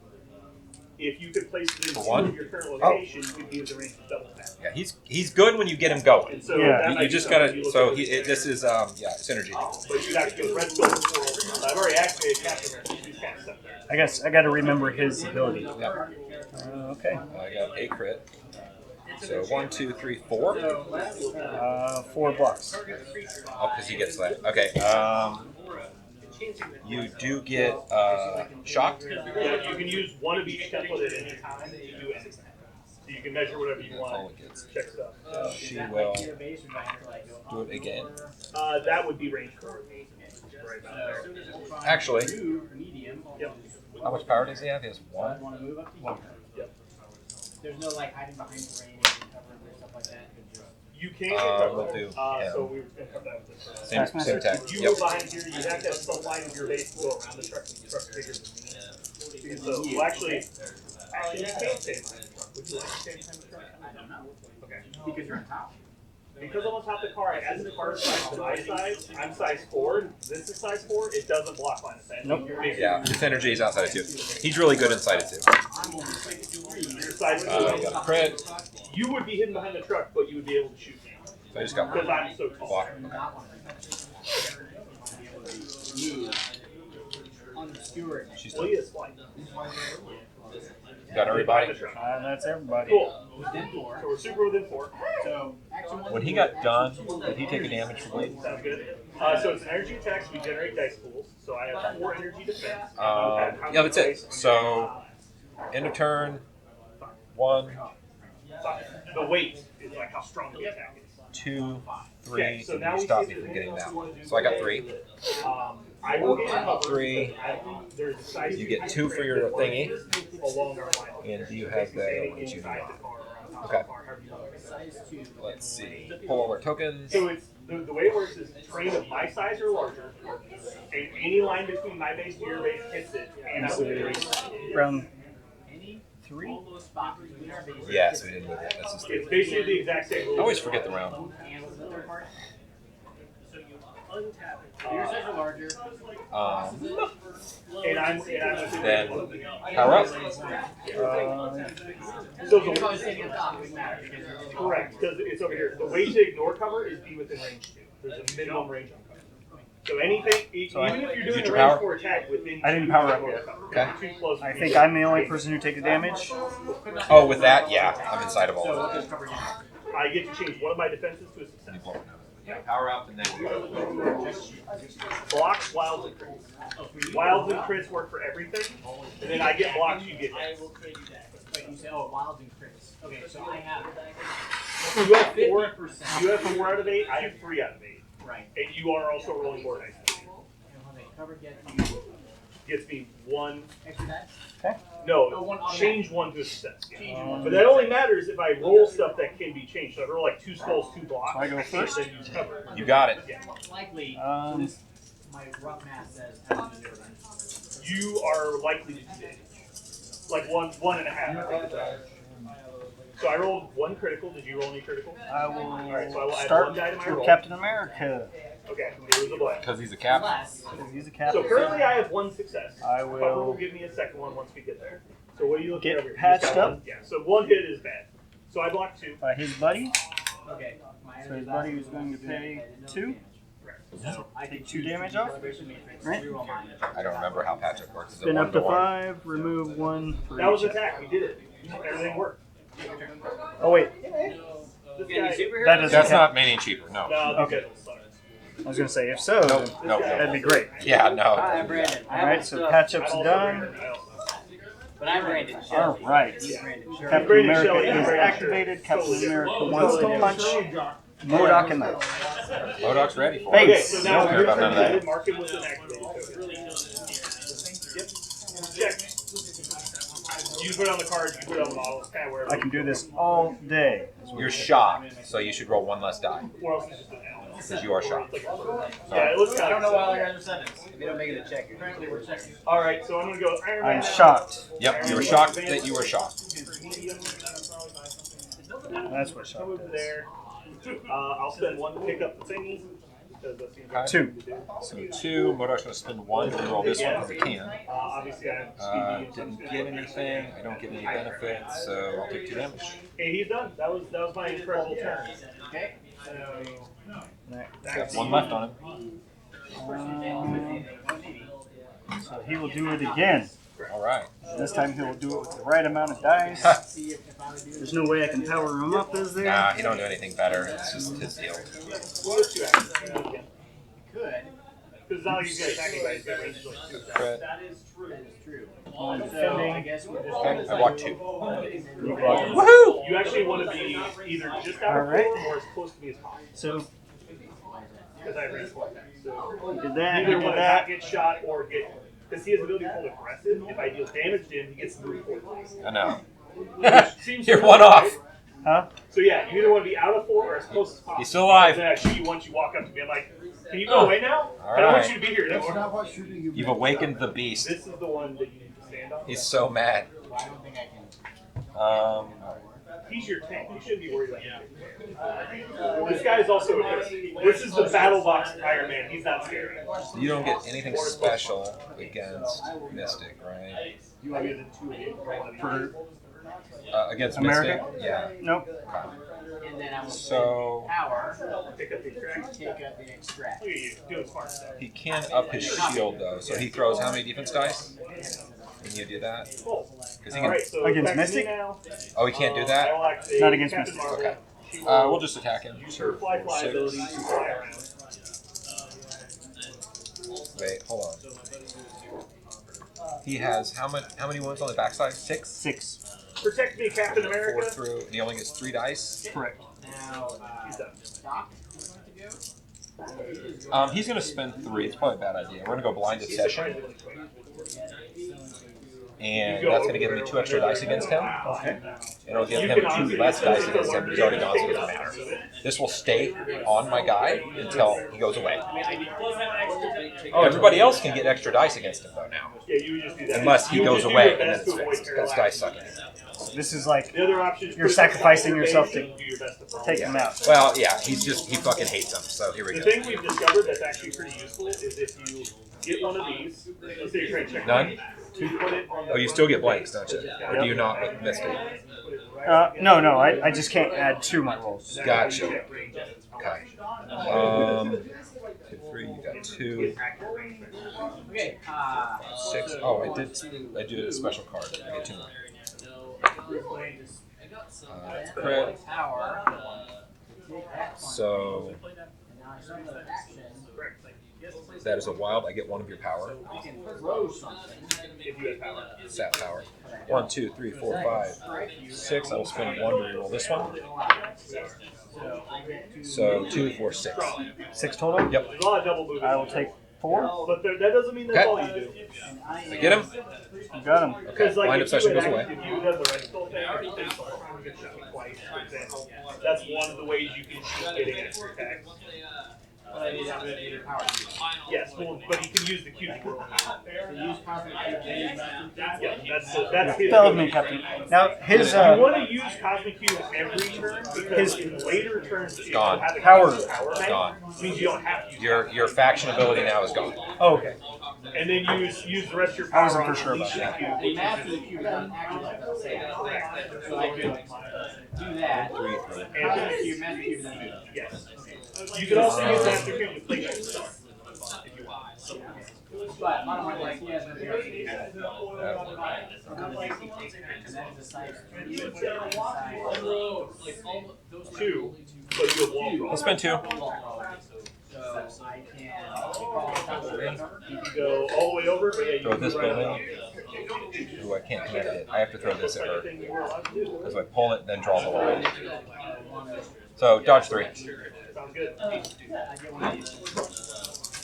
if you could place it in For 2 one? of your current location, you could use the range of double tap. Yeah, he's good when you get him going. And so Yeah. that You might be just something gotta. you look So at. this is synergy. But you have to go Red Skull before. I've already activated Captain America. He's kind of stuck there. I guess I got to remember his ability. Yep. Okay. I got a crit. So 1, 2, 3, 4. 4 blocks. Oh, because he gets that. Okay. You do get shocked. Yeah, you can use one of each template at any time to do anything. So you can measure whatever you That's all want. it gets. Check stuff. She will do it again. That would be range 4. Right about there. Actually, Yep. how much power does he have? He has 1. Want to move up to Yep. There's no like hiding behind terrain and covering or stuff like that. You can get cover. We'll do, So we were going to come back with this. Same attack. If you Yep. move behind here, you have to have some line of your base to go around the truck. The truck's bigger than me. So, well, actually, you can stand. Would you like to stand behind the truck? I don't know. Okay. Because you're on top. because I'm on top of the car, I add the car size to my size. I'm size 4. This is size 4. It doesn't block line of sight. Nope. Yeah, his energy is outside of 2. He's really good inside of 2. Your size You got a crit. You would be hidden behind the truck, but you would be able to shoot me. So I just got Because I'm so tall. block. Unobscured. She's Well, he is flight. got everybody. That's everybody. Cool. Within 4. So we're super within 4. So action 1. When he got done, did he take a damage from bleed? Sounds good. So it's an energy attack, so we generate dice pools. So I have 4 energy defense. Yeah, that's it. So, end of turn, 1, The weight is like how strong the attack is. 2, 3, Okay, so and now you we stop see me the from getting that things one. we wanna do So I got today. 3. I will get covered. 3. There's a size You get 2 for your thingy, along our line. and you have the what you need. Okay. Let's see. Pull all our tokens. So it's the way it works is train of my size or larger, and any line between my base and your base hits it, and I will get Round 3? Yes, we didn't move it. That's just It's basically the exact same I rule. always forget the round. Your size are larger. And I'm within Then power up. So You're probably the standing on top. It doesn't matter because you're correct because it's over here. The way to ignore cover is be within range 2. There's a minimum range on cover. So anything, So even if you're doing Did a you range power? 4 attack within, I didn't 2 power up ignore yet. cover. Okay. Too close. I think I'm the only person who takes the damage. Oh, with that, yeah, I'm inside of all of them. I get to change one of my defenses to a success. Power up and then Blocks, wilds, and crits. Wilds and crits work for everything, and then I get blocks, you get hits. Wait, you say, oh, wilds and crits. Okay, so I have You have 4. 50%. You have 4 out of 8. I have 3 out of 8, Right. and you are also rolling more dice. And when they cover gets you Gets me 1. extra dice. No, Oh, 1 automatic. change 1 to a success. Yeah. But that only matters if I roll stuff that can be changed. So I roll like 2 skulls, 2 blocks. So I go first? Then use cover. you got it. Yeah. Likely, this, my rough math says I have to do it. You are likely to do damage. Like 1.5. So I rolled 1 critical. Did you roll any critical? I will Alright, so I will add start 1 die to my with roll. Captain America. Okay, here was the blank. Because he's a captain. Unless, Because he's a So captain. currently I have 1 success. I Puffer will will give me a second one once we get there. So what are you looking get at over here? You patched just got up. 1? Yeah, so 1 hit is bad. So I block 2. by his buddy. okay, my So his buddy is going to pay 2. I Take could 2 choose damage to off. celebration matrix, Right. reroll mine. I don't remember how Patrick works. Is it Spin 1 up to 1? 5. Remove 1 for That was each. attack. We did it. Everything worked. Oh wait, This Any guy. superheroes? that doesn't That's count. not many cheaper. No. No, Okay. okay. I was gonna say if so, No. that'd be great. Yeah, no. Hi, I'm Brandon. All right, so patch up's done. But I'm Brandon. All Shelley. right, He's Brandon. Shelley. Captain Brandon America Shelley, is Brandon activated. Shelley. Captain Totally America different. wants to punch MODOK in the Modoc's ready for Face. it. Okay, so now Don't care we're about none of going that. to mark him with an activated token. Yep. Check. You put it on the card, you put it on the model. It's kind of where I can do this all day. You're shocked, so you should roll 1 less die. Or else it's just an L. Because you are shocked. Yeah, it looks I kind don't of know why other guys are sending. If you don't make it a check, you're currently we're checking. All right, so I'm going to go Iron Man. I'm shocked. Yep, you were shocked that you were shocked. That's what Come shocked over is. there. I'll spend 1 to pick up the thingy. Because that seems like 2. So 2, Modoc's going to spend 1 to roll this one because he can. obviously, I have speed. Didn't get anything. I don't get any benefits, so I'll take 2 damage. Hey, he's done. That was my incredible turn. Okay. Got 1 left on him. So he will do it again. All right. This time he will do it with the right amount of dice. See if I would do There's no way I can power him up, is there? Nah, he don't do anything better. It's just his deal. We'll get 2 actions. Because could. it's not like he's going to attack anybody. He's got range like 2 attacks. Crit. That is true. I'm So I defending. guess we're just Okay, I blocked 2. You block him. Woohoo! You actually want to be either just out of All right. 4 or as close to me as possible. So Because I have range 4 attacks. So did that, he either did want to not that. get shot or get. Because he has the ability to hold aggressive. If I deal damage to him, he gets to move forward. I know. Seems You're to 1 work, off. right? Huh? So yeah, you either want to be out of 4 or as close as possible. He's still alive. And then I shoot you once you walk up to me. I'm like, can you go away now? All I don't want right. you to be here That's anymore. not what shooting you You've meant. awakened the beast. This is the one that you need to stand on. He's so mad. I don't think I can. He's your tank. You shouldn't be worried about him. This guy is also. This is the battle box Iron Man. He's not scary. You don't get anything special against Mystic, right? You want to get the 2 For Against America? Mystic? Yeah. nope. And then I will So- power pick up the extract. to take up the extract. Look at you doing smart stuff. He can up his shield, though. So he throws how many defense dice? Can you do that? Cool. 'Cause he All can, right, so Against back to me Mystic? now. oh, he can't do I that? will activate Not against Captain Mystic. Marvel. Okay. She will We'll just attack him. use her fly ability to Six. fly around. Wait, hold on. He has how many wounds on the backside? 6? 6. Protect me, Captain 4 America. through, and he only gets 3 dice. Correct. Now, He's done. Doc, you want to go? He's going to spend 3. It's probably a bad idea. We're going to go blind He's obsession, surprisingly quick. and that's going to give me 2 extra dice against him. Okay. And it'll give him 2 less dice against him. He's already gone, so it doesn't matter. This will stay on my guy until he goes away. Everybody else can get extra dice against him, though, now. Yeah, you would just do that. Unless he You would goes just do away your and then best it's to avoid fixed, because paralysis. dice suck. This is like The other option is You're put sacrificing the yourself base to and do your best to follow. take them out. Well, yeah, he fucking hates them, so here we The go. thing we've discovered that's actually pretty useful is if you get one of these, let's say you're trying to check None? to put it on the Oh, you still get blanks, don't you? Or do you not with Mystic? No, I just can't add to my rolls. Gotcha. Okay. 2, 3, you got 2, Okay. 6. Oh, I did a special card. I get 2 more. Crit. Power. So that is a wild. I get 1 of your power. You can throw something. If you have power. Stat power. 1, 2, 3, 4, 5, 6. I will spend 1 to reroll this one. So 2, 4, 6. 6 total? Yep. There's a lot of double moving. I will take 4. But that doesn't mean that's Okay. all you do. I get him. You got him. Okay. Because Blind if obsession you goes had away. If you had the right skull thing, you could shot me twice, for example. That's one of the ways you can keep getting extra attacks. Yes, well, but you can use the Q to roll. Use cosmic cube. Yeah, that's his. That was me, Captain. Now, his You want to use Cosmic Cube every turn because in later turns, if you Gone. have a Power. power Gone. means you don't have to use Your faction ability now is gone. Oh, okay. and then use the rest of your I power wasn't on for sure about Unleashing that. Cube, The master of the cube doesn't actually like that. Say that. So I could do that. 3, 3. Cosmic cube, master cube, then do. Yes. You can also use Master Cube to place your star. If you want. But bottom line is he has no ability. And that is a size 3. Two, but you have wall draw. I'll spend 2. So I can You can go all the way over, but yeah, you Throw can this go right building. up. Ooh, I can't connect it. I have to throw this at her. Everything you were allowed to do. Because I pull it, then draw the line. So dodge 3. Sounds good.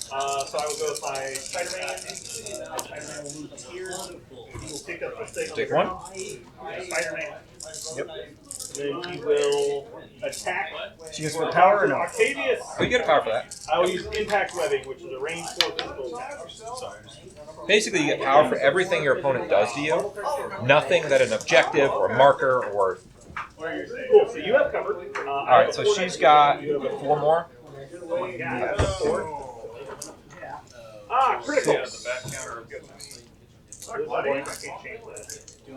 So I will go with my Spider-Man. Spider-Man will move here. He will pick up the thing. Take 1. Spider-Man. Yep. Then he will attack. She gets for power or no? Octavius. Oh, you get a power for that. I will use Impact Webbing, which is a range 4 physical attack. Basically, you get power for everything your opponent does to you. Nothing that an objective or marker or... Cool, so you have cover. Alright, so she's got 4 more. Yeah, 4. Ah, critical. do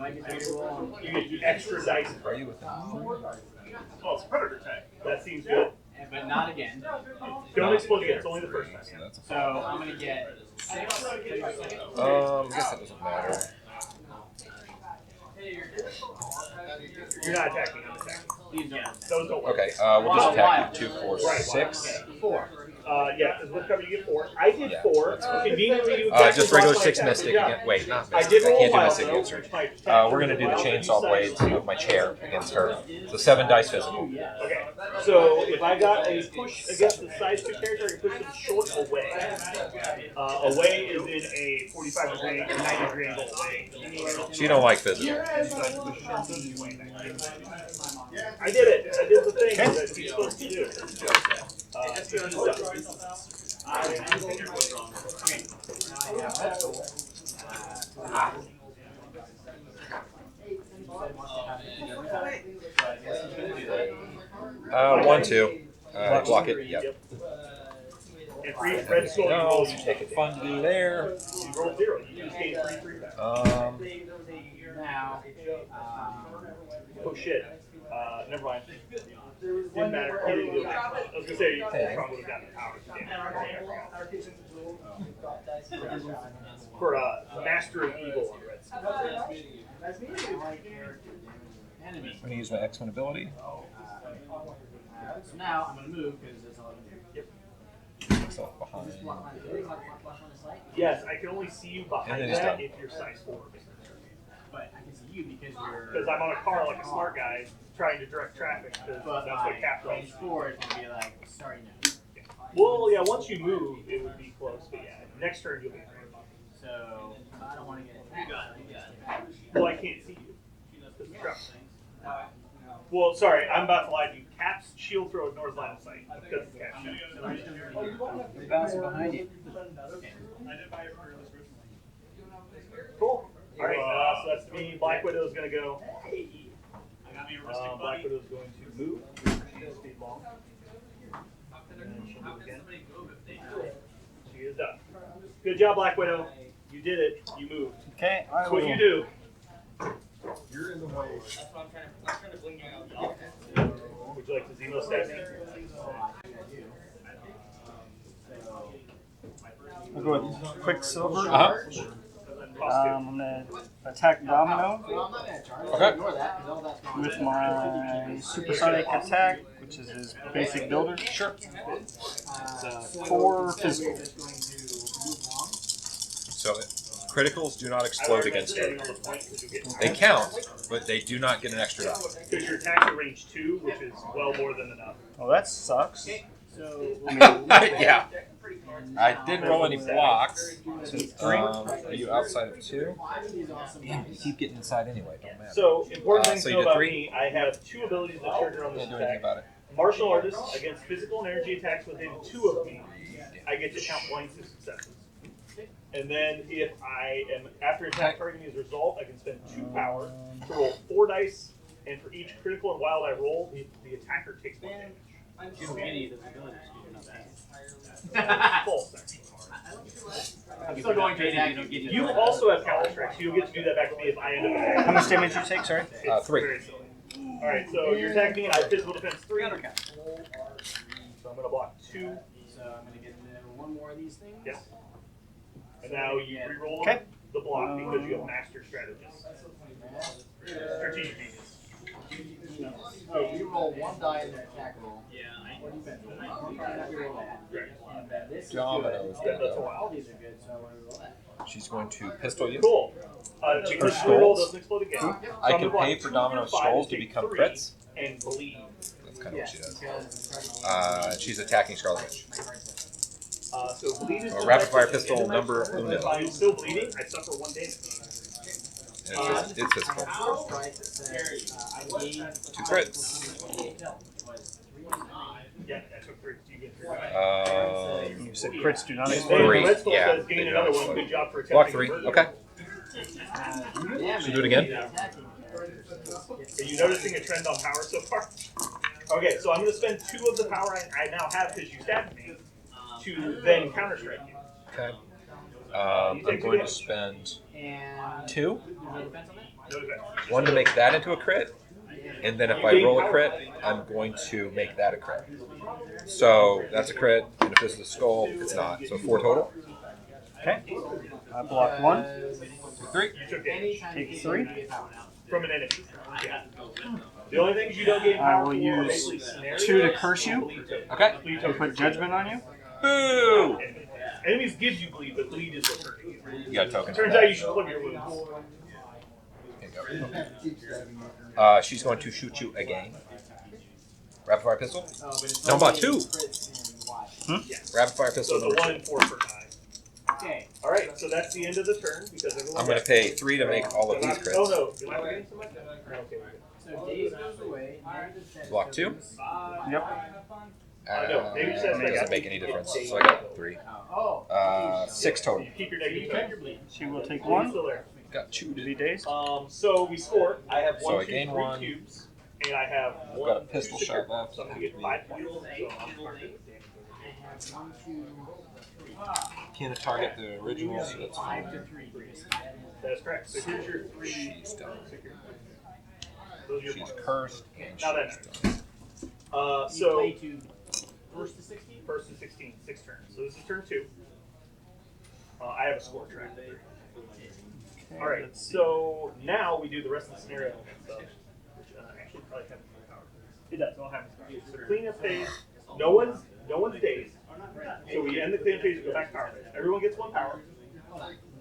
I get to roll? You get extra dice. Are you with them? Oh, it's a predator tag. That seems good. But not again. Don't explode again. It's only the first time. So that's a So I'm gonna get 6. I guess that doesn't matter. You're not attacking. I'm attacking. Those don't work. Okay, we'll just attack you. 2, 4, 6. 4. Yeah, because with cover you get 4. I did Yeah, 4. that's fine. Conveniently, you exactly Just regular blocked 6 my Mystic attack. again. Wait, not I Mystic. did I roll can't do wild, Mystic though, against her. which might- We're going to do the chainsaw blades of my chair against her. So 7 dice physical. Okay, so if I got a push against the size 2 character, I can push them short away. Away is in a 45 degree, 90 degree angle away. She don't like physical. I did it. I did the thing that he's supposed to do. So he's done. down 2. Block it. Yep. And red skull, you No, roll. you take it fun to do there. You roll 0. You just gain 3 back. Now, Oh shit. Never mind. Didn't matter. He didn't do it. I was gonna say, you probably would have gotten the power. For Master of Evil on red skull. enemy. I'm going to use my X-Men ability. So now I'm going to move because that's all I can do. Yep. Myself behind. Yes, I can only see you And behind then he's that done. if you're size 4. But I can see you because you're. Because I'm on a car like a smart guy trying to direct traffic. Because But that's what my Cap does. range 4 is going to be like, sorry, no. Well, yeah, once you move, it would be close. But yeah, next turn you'll be there. So I don't want to get attacked. Well, I can't see you. Because of travel. Well, sorry, I'm about to lie to you. Cap's shield throw ignores line of sight. Because of Cap's shield. So I'm just going to bouncing behind you. Cool. Alright, so that's me. Black Widow's going to go. Black Widow's going to move. She'll speed long. And then she'll move again. She is done. Good job, Black Widow. You did it. You moved. Okay, I That's what you will. do. You're in the way. Would you like to Zemo stab me? I'll go with Quicksilver. Uh-huh. I'm gonna attack Domino Well, I'm not going to charge. Okay. Ignore that because all that's going with my supersonic attack, which is his basic builder. Sure. It's 4 physical. So criticals do not explode against you. Standing on the point because you get They count, but they do not get an extra die. Because your attack's at range 2, which is well more than enough. Well, that sucks. So, Yeah. I didn't roll any blocks. So 3. Are you outside of 2? Damn, you keep getting inside anyway. Don't matter. So, important things so to you know did about 3? me, I have 2 abilities that trigger on this Can't do anything attack. about it. Martial Artist, against physical and energy attacks within 2 of me, I get to count blanks as successes. And then if I am, after an attack targeting is resolved, I can spend 2 power to roll 4 dice, and for each critical and wild I roll, the attacker takes 1 damage. you don't get any of those abilities because you're not bad. False, actually. I'm still going to attack. You also have counter strike, so you'll get to do that back to me if I end up attacking. How much damage you take? Sorry. It's 3. very silly. Alright, so you're attacking me, I have physical defense 3. So I'm going to block 2. So I'm going to get one more of these things. Yes. And now you reroll Okay. the block because you have master strategist. Strategic genius. So you roll 1 die in the attack roll. What defense roll? You cannot reroll that. And then this is Domino good. is gonna That's a go. while. All these are good, so I want to roll that. She's going to pistol you. Cool. Because the skulls. reroll doesn't explode again. So I I'm can gonna pay block for 2 Domino of your 5 skulls and to take become 3 crits. And bleed. That's kind of what she does. Because She's attacking Scarlet Witch. So bleed is Rapid fire pistol number If uno. I'm still bleeding, I suffer 1 damage. And it's physical. I gain 2 crits. Yeah, I took 3. You get 3. You said crits do not And explode. then Three, the red skull yeah, says they gain do another not 1. explode. Good job for attempting Block 3. murder. Okay. damage. Should do it again. Are you noticing a trend on power so far? Okay, so I'm going to spend 2 of the power I now have because you stabbed me to then counter strike you. Okay. I'm going to spend And 2. no defense on that? No defense. 1 to make that into a crit. And then if I roll a crit, I'm going to make that a crit. So that's a crit. And if this is a skull, it's not. So 4 total. Okay. I block 1. 3. You took damage Take 3. from an enemy. Yeah. The only things you don't gain I power will for are use basically scenarios 2 to curse you. and bleed tokens. Okay. Bleed I tokens. put judgment on you. Boo! Enemies give you bleed, but bleed is what hurts you. You got tokens. Turns out you should plug your wounds. She's going to shoot you again. Rapid fire pistol. Oh, but it's No, about only 2. crits and watch. Yes. Rapid fire So pistol it's a number 1 2. and 4 per die. Okay. Alright, so that's the end of the turn because everyone. I'm going to pay 3 to make all of these crits. Oh no, do I have somebody? Okay. So days goes away. Negative 10. Block 2. Yep. No, maybe it says It doesn't make any difference. So I got 3. Oh. 6 total. You keep your negative check. She will take Bleed's 1 still there. Got 2 to be dazed. So we score. I have So 1, I 2, gain 3 1. cubes. and I have I've one. got a pistol two shot secure, left. so I'm gonna get 5 points. So I'm targeted with damage. Can't target the original, so that's fine. That is correct. So here's your 3 She's done. secure. Those are your She's points. cursed, and Now that she's matters. done. So play to first to 16? first to 16, 6 turns. So this is turn 2. I have a score track. All right. So now we do the rest of the scenario stuff, which actually probably has more power. It does. I'll have it. So cleanup phase. No one's dazed. So we end the cleanup phase and go back to power phase. Everyone gets 1 power.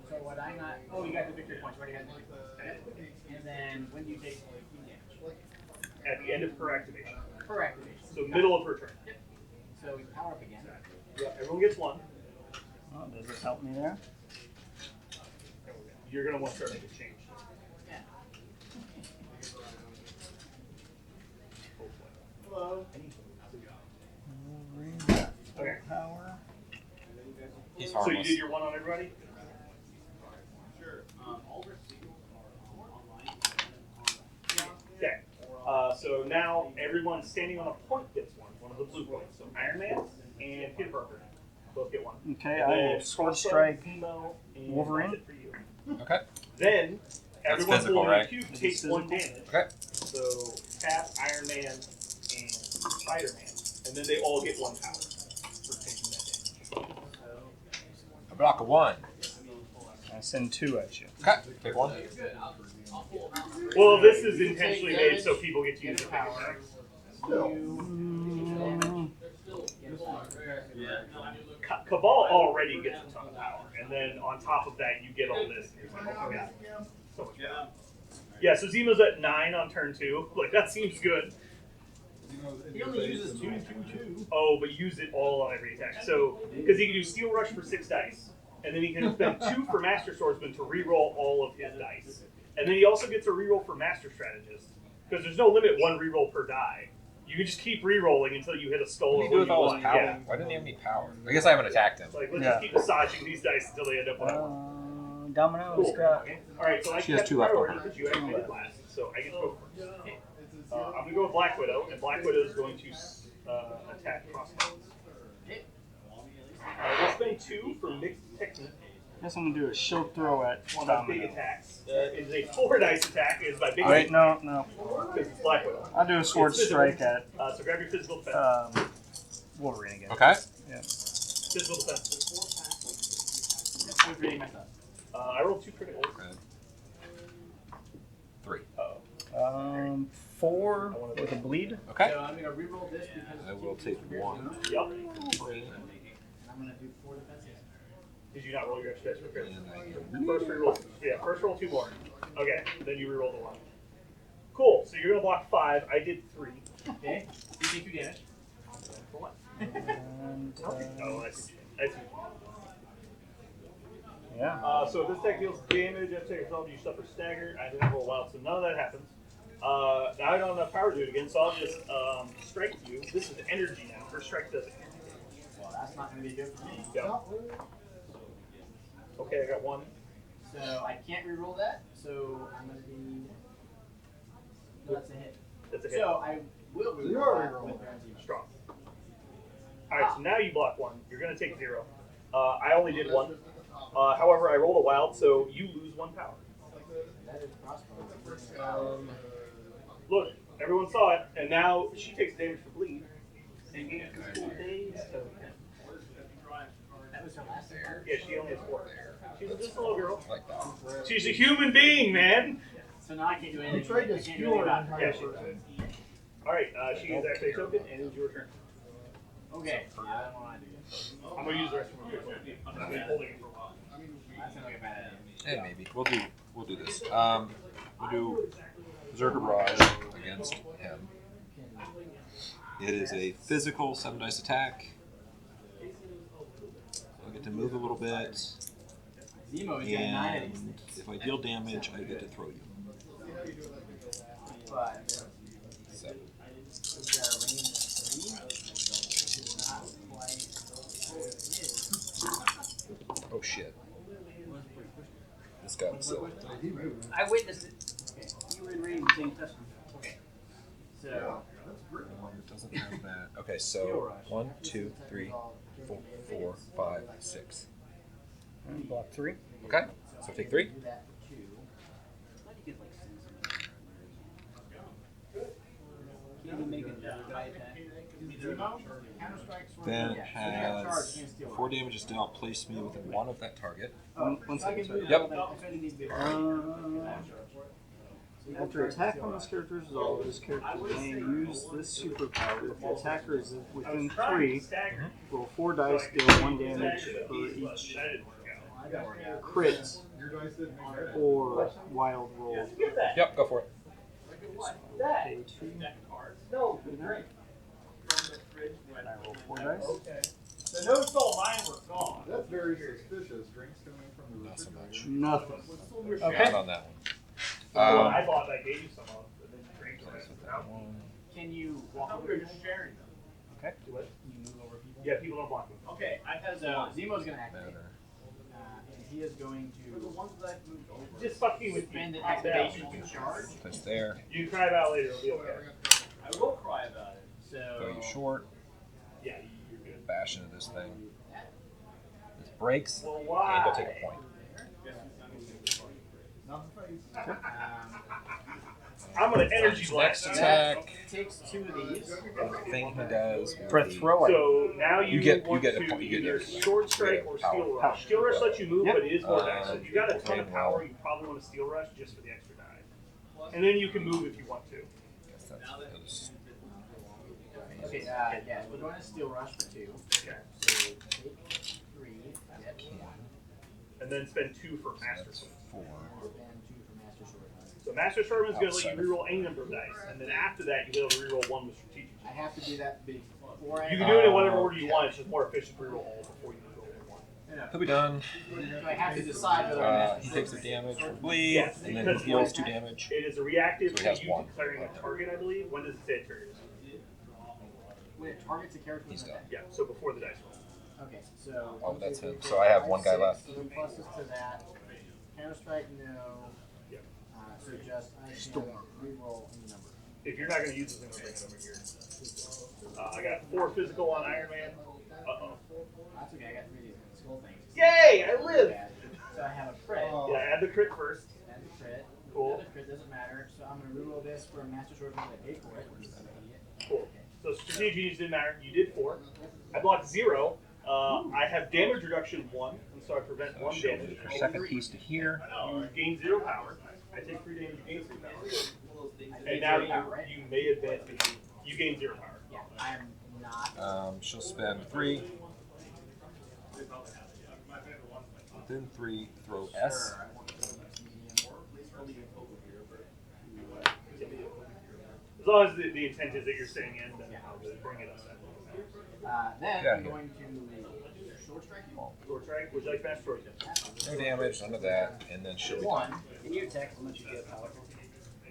So what I'm not. Oh, you got the victory points. You already had the victory points. And then when do you take damage? At the end of her activation. Per activation. So middle of her turn. So we power up again. Yeah. Everyone gets 1. Oh, does this help me there? You're gonna want to start making change. Yeah. Hello. Okay. Power. He's So you harmless. did your 1 on everybody. Sure. Okay. So now everyone standing on a point gets one of the blue points. So Iron Man and Peter Parker both get 1. Okay, And I then will sword Crossbow, strike Zemo, and Wolverine. that's it for you. Okay. Then everyone physical, holding a right? cube Is takes this 1 physical? damage. Okay. So Cap, Iron Man, and Spider-Man, and then they all get 1 power for taking that damage. A block of 1. I send 2 at you. Okay. Pick 1. Well, this is intentionally made so people get to use their power attacks. Cabal already gets a ton of power, and then on top of that, you get all this. And you're like, oh my god, so much power. Yeah, so Zemo's at 9 on turn 2. Like, that seems good. He only uses 2, 2, 2. Oh, but use it all on every attack. So, because he can do Steel Rush for 6 dice, and then he can spend 2 for Master Swordsman to reroll all of his dice. And then he also gets a reroll for Master Strategist, because there's no limit 1 reroll per die. You can just keep rerolling until you hit a skull What or did he do what with you all his want. power? Yeah. Why didn't he have any power? I guess I haven't attacked him. Like, let's Yeah. just keep massaging these dice until they end up what I want. Domino's Cool. got. Alright, so I She has kept 2 left on priority her. because you activated last, so I get to go first. I'm going to go with Black Widow, and Black Widow is going to attack Crossbones. We'll spend 2 for mixed technique. Guess I'm gonna do a shield throw at One of my big Domino. attacks. It is a 4 dice attack. It is my big Wait, no. because it's Black Widow. I'll do a sword It's physical. strike at So grab your physical defense. Wolverine again. Okay. Yeah. Physical defense. Who's reading my stuff? I rolled 2 criticals. Okay. 3. 4 with a bleed. Okay. So I'm going to reroll this because I will take 1. Yep. and I'm going to do 4 defenses. Did you not roll your extra dice for critical? And I First reroll. Yeah, first roll 2 more. Okay, then you reroll the 1. Cool. So you're gonna block 5. I did 3. Okay. You take 2 damage. For what? And Oh, I see. I see. yeah. So if this deck deals damage after take result, you suffer stagger. I didn't roll wild, so none of that happens. Now I don't have power to do it again, so I'll just strike you. This is energy now. First strike does it. Well, that's not going to be good for me. Go. Okay, I got 1. So I can't reroll that. So I'm going to need. No, that's a hit. That's a hit. So I will reroll You are that rerolling. with Ramsey. Strong. Alright, so now you block 1. You're going to take 0. I only did 1. However, I rolled a wild, so you lose 1 power. That is crossbow. Look, everyone saw it, and now she takes damage for bleed. And gains cool days. That was her last turn. Yeah, she only has 4. She's just a little girl. like that. She's a human being, man. So now I can't do anything. You tried to I can't do skewer anything an about entire it. person. Alright, she is actually a token, and it's your turn. Okay. I don't want to do this. I'm going to use the rest of my critical. I've been holding it for a while. That sounds like a bad idea. Hey, maybe. We'll do this. We'll do Berserker Barrage against him. It is a physical 7 dice attack. I get to move a little bit, Zemo is getting 9 of these and things. if I deal damage, I get to throw you. But 7. we've got a range of 3, which is not quite what it is. Oh shit! This got silly. I witnessed it. Okay. You were in range, you didn't touch me. Okay. So It doesn't have that. Okay, so 1, 2, 3, 4, 5, 6. Block 3. Okay, so take 3. do that for 2. Can you make a die attack? Then it has 4 damage is dealt. Place me within 1 of that target. One second. Sorry. Yep. After attack on this character is resolved, this character may use this superpower. If the attacker is within 3, roll 4 dice, deal 1 damage for each crit or wild roll. Yep, go for it. Okay, 2. And I roll 4 dice. The notes all mine were gone. That's very suspicious. Drinks coming from the Not so much. Nothing. Not on that one. I bought, I gave you some of, and then drinks. Can you walk over here? Sharing them. Okay. Do what? Can you move over people? Yeah, people don't block me. Okay, so Zemo's gonna activate. Better. And he is going to Just fucking with spend an you. activation to charge. Place there. You can cry about it later, it'll be okay. I will cry about it. So Go you short. Yeah, you're good. Bash into this thing. This breaks. Well, And why? go take a point. I'm gonna energy blast Next you. attack. takes 2 of these. The thing he does. will For be- throwing. So now you get want a to point. You get either a- short strike or power. steel rush. Steel rush lets you move, Yep. but it is more dice. So if you got a ton of okay, power, well. you probably want to steel rush just for the extra die. And then you can move if you want to. Guess that's- Okay, yeah, we're going to steel rush for 2. Okay. So take 3, get 1, And then spend 2 for master That's sword. 4. spend 2 for master sword. So master sword is going to let Outside you of- reroll any number of dice, and then after that you will be able to reroll 1 with strategic. I have to do that before I. You can do it in whatever order you want. It's just more efficient to reroll all before you go in 1. He'll be done. Do I have to decide whether I He takes the damage from bleed, Yes, and then because he heals 2 damage. It is a reactive So he to has you 1. declaring a target, I believe. When does it say it triggers? when it targets a character with He's an done. attack? Yeah, so before the dice roll. Okay, so. Oh, 1, that's 2, 3, him. 4, So I have 5, 1 guy 6, left. So pluses to that. Counter strike, no. Yep. So just I can reroll any number. If you're not going to use this, I'm going to bring it over here. I got 4 physical on Iron Man. Uh-oh. That's okay. I got 3 of these skull things. Yay! I live! So I have a crit. Yeah, add the crit first. And the crit. Cool. The crit doesn't matter. So I'm gonna reroll this for a master sword because I paid for it. Which is an idiot. Cool. So strategic genius didn't matter. You did 4. I blocked 0. I have damage reduction 1, and so I prevent 1 She'll damage. move her second piece to here. You gain 0 power. I take 3 damage, you gain 3 power. And now you may advance me. You gain 0 power. Yeah, I'm not. She'll spend 3. Within 3, throw S. As long as the intent is that you're staying in, then I'll just bring it up. Then Yeah, I'm yeah. going to short strike you. Short strike, would you like fast sword? No damage, none of that, and then she'll be done. 1. And you attack unless you get power.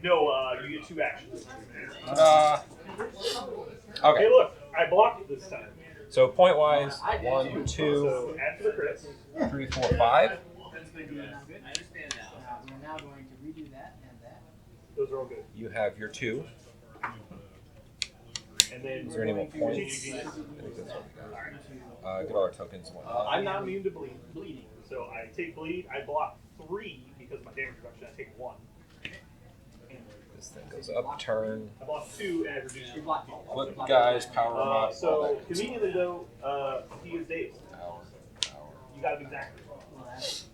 No, you get 2 actions. Ta-da! Hey, Okay, look, I blocked it this time. so point wise 1, 2, So after the crits, 3, 4, 5. Good. I understand now. We're now going to redo that and that. those are all good. You have your 2. And then Is there any more points? strategic I genius. think that's all we got. Get all our tokens and whatnot. I'm not immune to bleeding. So I take bleed, I block 3 because of my damage reduction, I take 1. This thing goes up, turn, I block 2 and I reduce You block me. flip guys, power them up, all So that. conveniently though, he is dazed. Power. You got him exactly. Well, that's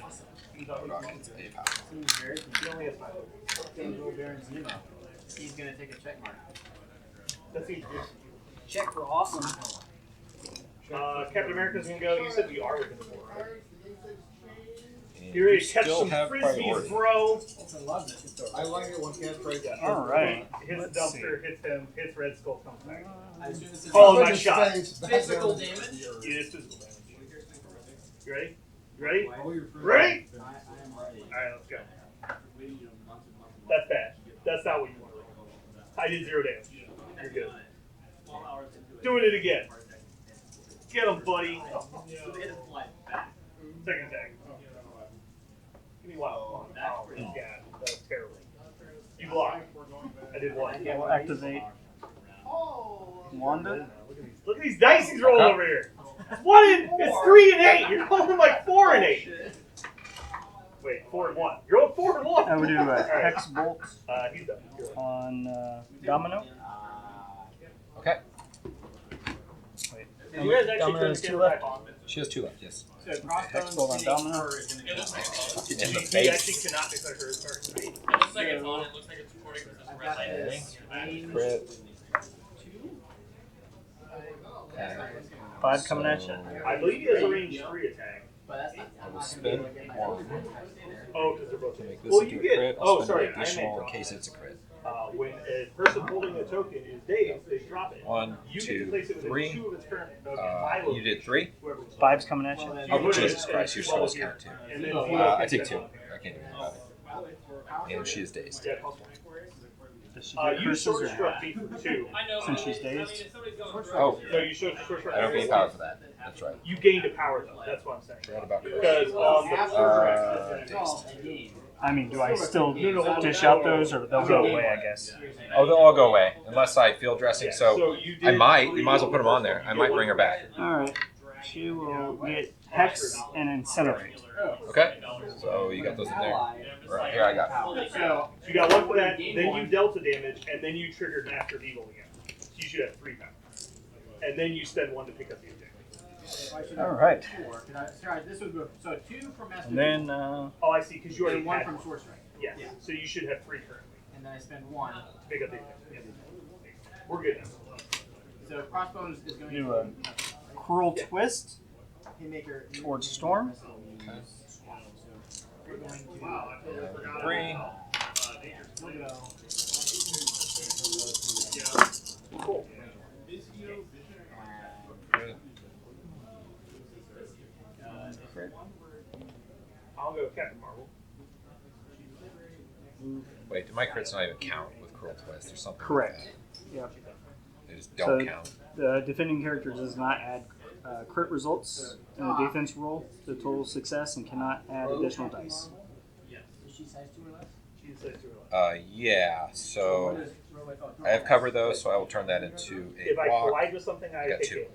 awesome. He's always Rock gets a power. Seems very He only has 5. Angel Baron Zemo. He's gonna take a check mark. That seems good. Check for awesome. Captain America's gonna go. You said we are within 4, right? And You ready you to catch still some have frisbees, priority. bro? I love it. I like it when cats try to. All right. Hits the Let's see. dumpster, hits him, hits Red Skull, comes back. I assume this is Follow my shot. physical damage. It is physical damage. You ready? You ready? All your friends- Ready? I am ready. Alright, let's go. That's bad. That's not what you want to roll. I did 0 damage. You're good. Doing it again. Get him, buddy. Second attack. Give me wild. Oh, yeah, that's terrible. You block. I did one. We'll activate Wanda. Look at these dice he's rolling over here. It's 3 and 8. You're rolling like 4 and 8. Wait, 4 and 1. You're rolling 4 and 1. I would do a Hex Bolt He's done. on Domino. Okay. Wait. Did you guys actually Domino turn has the 2 camera left. back on? She has 2 left, yes. So Hex Crossbones Bolt on hitting Domino. her is going to In the He actually face. cannot declare her as target. It looks like it's on. It looks like it's recording because there's a I've red got light. this. Crit. 5 coming at you. I believe he has a range 3 attack. But that's not. I will spend 1 Oh, because they're both. to make this Well, into you a get. crit. Oh, I'll spend sorry. an I additional meant in case it's a crit. when a person holding a token is dazed, they drop it. 1, You get 2, to place it within 3. 2 of its current. You did 3? 5's coming at you. Oh, Jesus Christ, your spells count too. And then I take 2. I can't do anything about it. And she is dazed. Yeah, plus 1. Does she get You curses sword or struck me for 2. I know. Since but she's I mean, dazed? if somebody's going through Oh, No, you sword struck. I don't gain power for that. That's right. You gained a power though. That's what I'm saying. Forgot about crit. Because on the Dazed. I mean, do I still dish out those, or they'll go away? I guess. Oh, they'll all go away unless I field dressing. Yeah, So you I did might. three. You might as well put them on there. I might bring her back. All right. She will get Hex and Incinerate. Okay. So you got those in there. Right here, I got it. So you got 1 for that. Then you dealt a damage, and then you triggered Master of Evil again. So you should have 3 power. And then you spend 1 to pick up the objective. All right. Sorry, this would go. So 2 from Master. And then Oh, I see. Because you already and 1 had from 1. Sword Strike. Yeah. So you should have 3 currently And then I spend 1. to pick up the objective. Yeah. We're good now. So Crossbones is going do to a Cruel Twist Haymaker towards Storm. So we're going to 3. we'll go. Cool. I'll go Captain Marvel. Wait, my crits not even count with Cruel Twist or something? Correct. Like Yep. that. They just don't So- count. The defending character does not add crit results in the defense roll to total success and cannot add additional dice. Is she size 2 or less? She's says to her. Yeah. So I have covered those, so I will turn that into a If I block. collide with something, I got take 2. damage.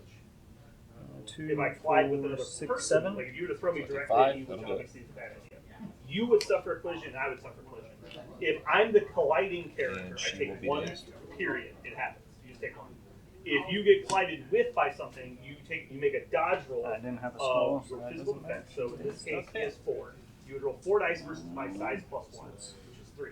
2, If I collide with 4, another 6, person, 7. like if you were to throw me So I take directly 5, at you, which that'll do it. obviously is a bad idea, you would suffer a collision, and I would suffer a collision. If I'm the colliding character, And I she will take be 1. dazed. Period. It happens. You just take 1. If you get collided with by something, you make a dodge roll I didn't have a small, of so your that physical doesn't defense. matter. So in this case, it's 4. You would roll 4 dice versus my size plus 1, which is 3.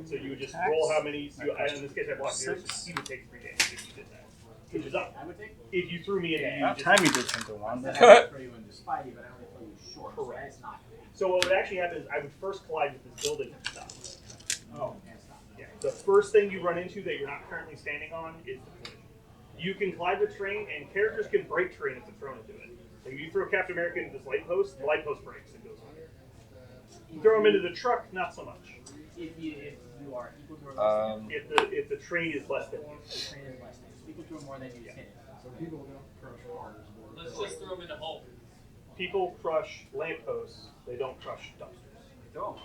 So you would just roll how many. And in this case, I blocked yours. 6. He would take 3 damage if you did that, which is up. I would take. If you threw me in, you About just time you did something, Wanda. Throw you into Spidey, but I only throw you short. So Correct. that's not. So what would actually happen is I would first collide with this building and stop. Oh, and stop. Yeah. The first thing you run into that you're not currently standing on is the collision. You can collide with terrain, and characters can break terrain if they're thrown into it. Like if you throw Captain America into this light post, the light post breaks and goes under. You throw him into the truck, not so much. If you are equal to or less, If the train is less than you. the train is less than. So equal to or more than you just hit it. So people don't crush cars. Let's just throw them in the hole. People crush lampposts, they don't crush dumpsters. Don't.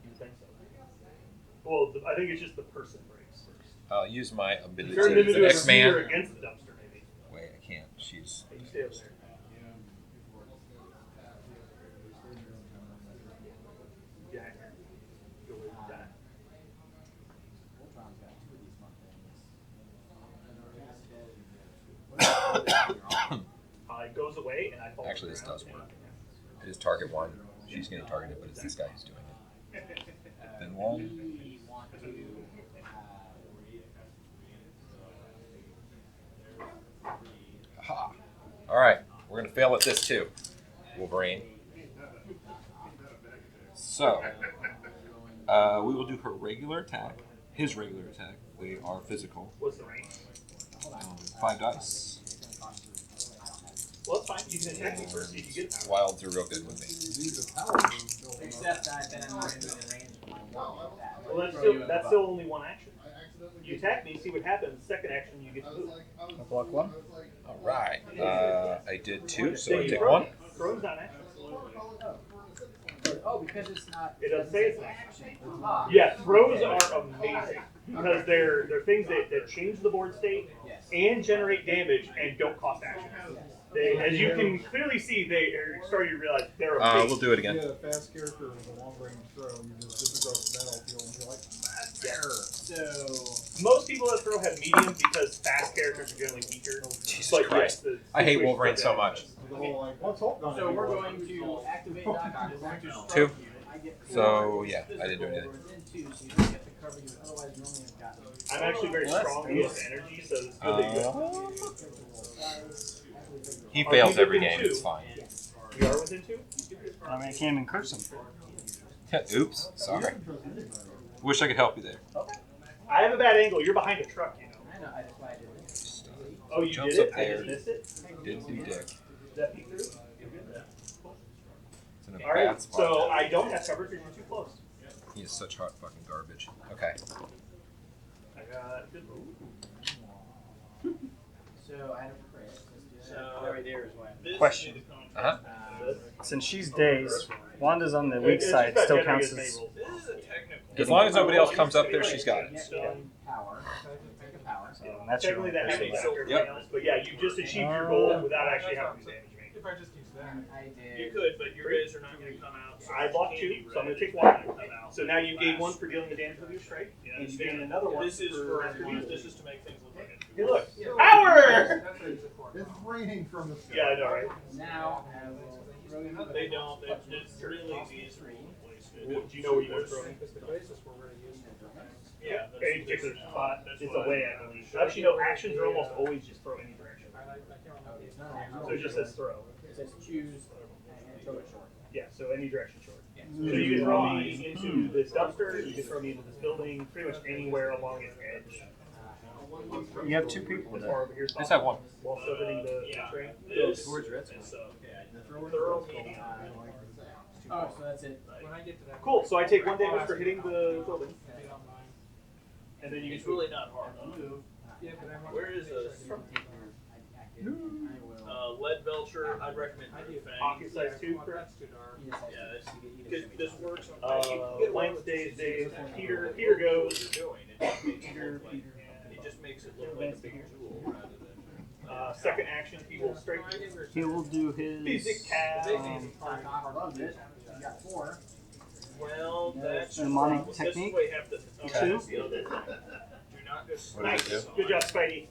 You think so? Well, I think it's just the person breaks first. I'll use my ability Turn it as into an a X-Man. spear against the dumpster, maybe. Wait, I can't. She's. Hey, you stay over there. Yeah. Go with that. Ultron's got 2 of these motherfuckers. It goes away, and I fall. Actually, to this the ground. does work. I just target 1. She's going to target it, but it's this guy who's doing it. Then 1. We want to. Aha. All right, we're going to fail at this too, Wolverine. So, we will do her regular attack, his regular attack. They are physical. What's the range? 5 dice. Well, that's fine. You can attack me first if you get power. Wilds are real good with me. Except I've been in range of my one with that. Well, that's still only 1 action. You attack me, see what happens. Second action, you get to move. I'll block 1. All right. I did 2, so I take 1. Throws not action. Oh, because it's not. It doesn't say it's an action. Ah. Yeah, throws are amazing because they're things that change the board state Yes. and generate damage and don't cost action. They, as you can clearly see, they are starting to realize they're amazing. We'll do it You again. get a fast character with a long range throw, you just disregard the battlefield, and you're like, So. Most people that throw have medium because fast characters are generally weaker. Jesus But Christ. yes, I hate Wolverine so much. the whole like, what's Hulk gonna So do? we're going to activate Doc Ock. We're going to strike 2. you. I get 4. So, yeah, I didn't do anything. Within 2, so you don't get the cover you would otherwise normally have gotten. I'm actually very strong against energy, so it's good that you He fails every game. It's fine. We are within 2? I mean, I can't even curse him. Oops. Sorry. Wish I could help you there. I have a bad angle. You're behind a truck, you know. I know, that's why I did it. Oh, you Jumps did it? up I there. just missed it? Didn't do dick. Did that peek through? It's in a All right, bad spot. so I don't have cover because you're too close. He is such hot fucking garbage. Okay. I got good move. So I had a crit. Let's do that. That right there is why. Question. Uh-huh. Since she's dazed, Wanda's on the weak It's side, just still about counts generating as. tables. As long as nobody else comes up there, she's got it. Power. Take a power. So that's your Technically, that first happens one. after everything else, but yeah, you just achieved your goal without actually having to do damage. If I just use that. I did. You could, but your guys are not going to come out. I blocked 2, so I'm going to take 1. So now you gain 1 for dealing the damage with your strike, and you gain another 1 This is for after you. this is to make things look like it. Hey, look, power! It's raining from the sky. Yeah, I know, right? Now I will throw you. They don't. It's really these Well, do you know where you want to throw it? Yeah. Any particular spot? It's away, I believe. Actually, no, actions are almost always just throw any direction. So it just says throw. It says choose and throw it short. Yeah, so any direction short. So you can throw me into this dumpster, you can throw me into this building, pretty much anywhere along its edge. You have 2 people As there. far over here as Let's have possible. 1. While still hitting the train. This Towards Red's and so Oh, so that's it. when I get to that. Cool, so I take 1 damage for hitting the building. And then you It's can really not hard. Yeah, but I'm. Where is this? I will. Lead Belcher. I'd recommend Blue Fang. pocket size 2, correct? Yeah, this works. Lance stays Dave. Peter goes. Peter. It just makes it look like a big jewel rather than. Second action, he will strike you. He will do his. Physic cast. I love it. You got 4. Well, that's Mnemonic this technique? way have to. Two? That's the other thing. Do not just. What does it Nice. do? Good job, Spidey.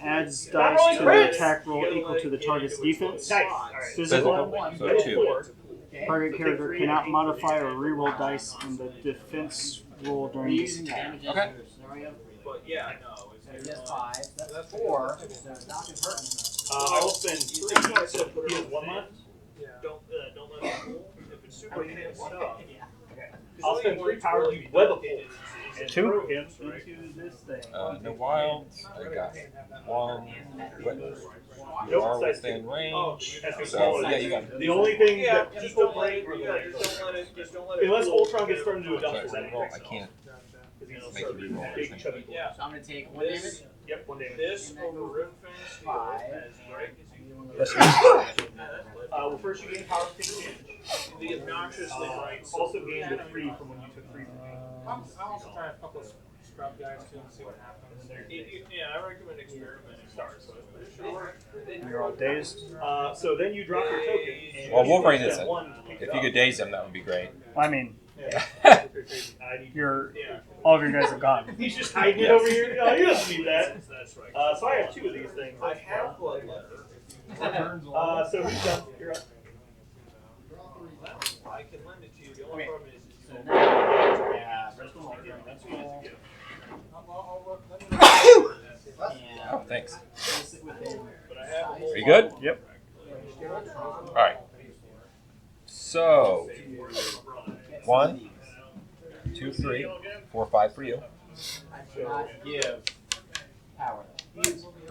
Adds Not dice rolling to crits! the attack roll equal to the target's defense. Nice. Alright. Physical. So That's 2. 4. Target character cannot modify or reroll dice in the defense roll during this attack. Okay. But yeah, I know. Yes, 5. That's 4. So Doc is hurting. I will spend 3. So he has 1 left. Don't let it pull. If it's super hit stuff. I'll spend 3 power to web a pull. And 2? throw him into this thing. No wild. I got 1. But you Nope, are size within 2. range. That's So, what yeah, you got it. The only thing Yeah, that just people don't let play it. are the Yeah, legs. just don't let it. Just don't let it. Unless pull. Ultron gets thrown into a So dumpster, then it I breaks can't. Because he's make you a reroll big everything. chubby boy. Yeah. So I'm going to take 1 damage. Yep, 1 damage. This over Rim Fence Steel 5. as Drake is Well, first you gain power to take damage. the obnoxiously bright. Also gained the 3 from when you took 3 from me. I'll also try a couple of scrub guys too and see what happens. Yeah, I recommend experimenting. Stars. You're all dazed. So then you drop your token. And Well, you Wolverine spend isn't. 1 to pick If it you up. could daze him, that would be great. I mean, Yeah. I need you're Yeah. all of your guys are gone. He's just hiding it Yes. over here. No, he doesn't need that. That's right. So I have 2 of these things. I have blood letter. So who's done? You're up. I can lend it to you. The only Okay. problem is So now, yeah, Bristol Multi, that's cool. Oh, thanks. Place it within. but I have a whole Are you good? Yep. All right. So 1, 2, 3, 4, 5 for you. I cannot give power.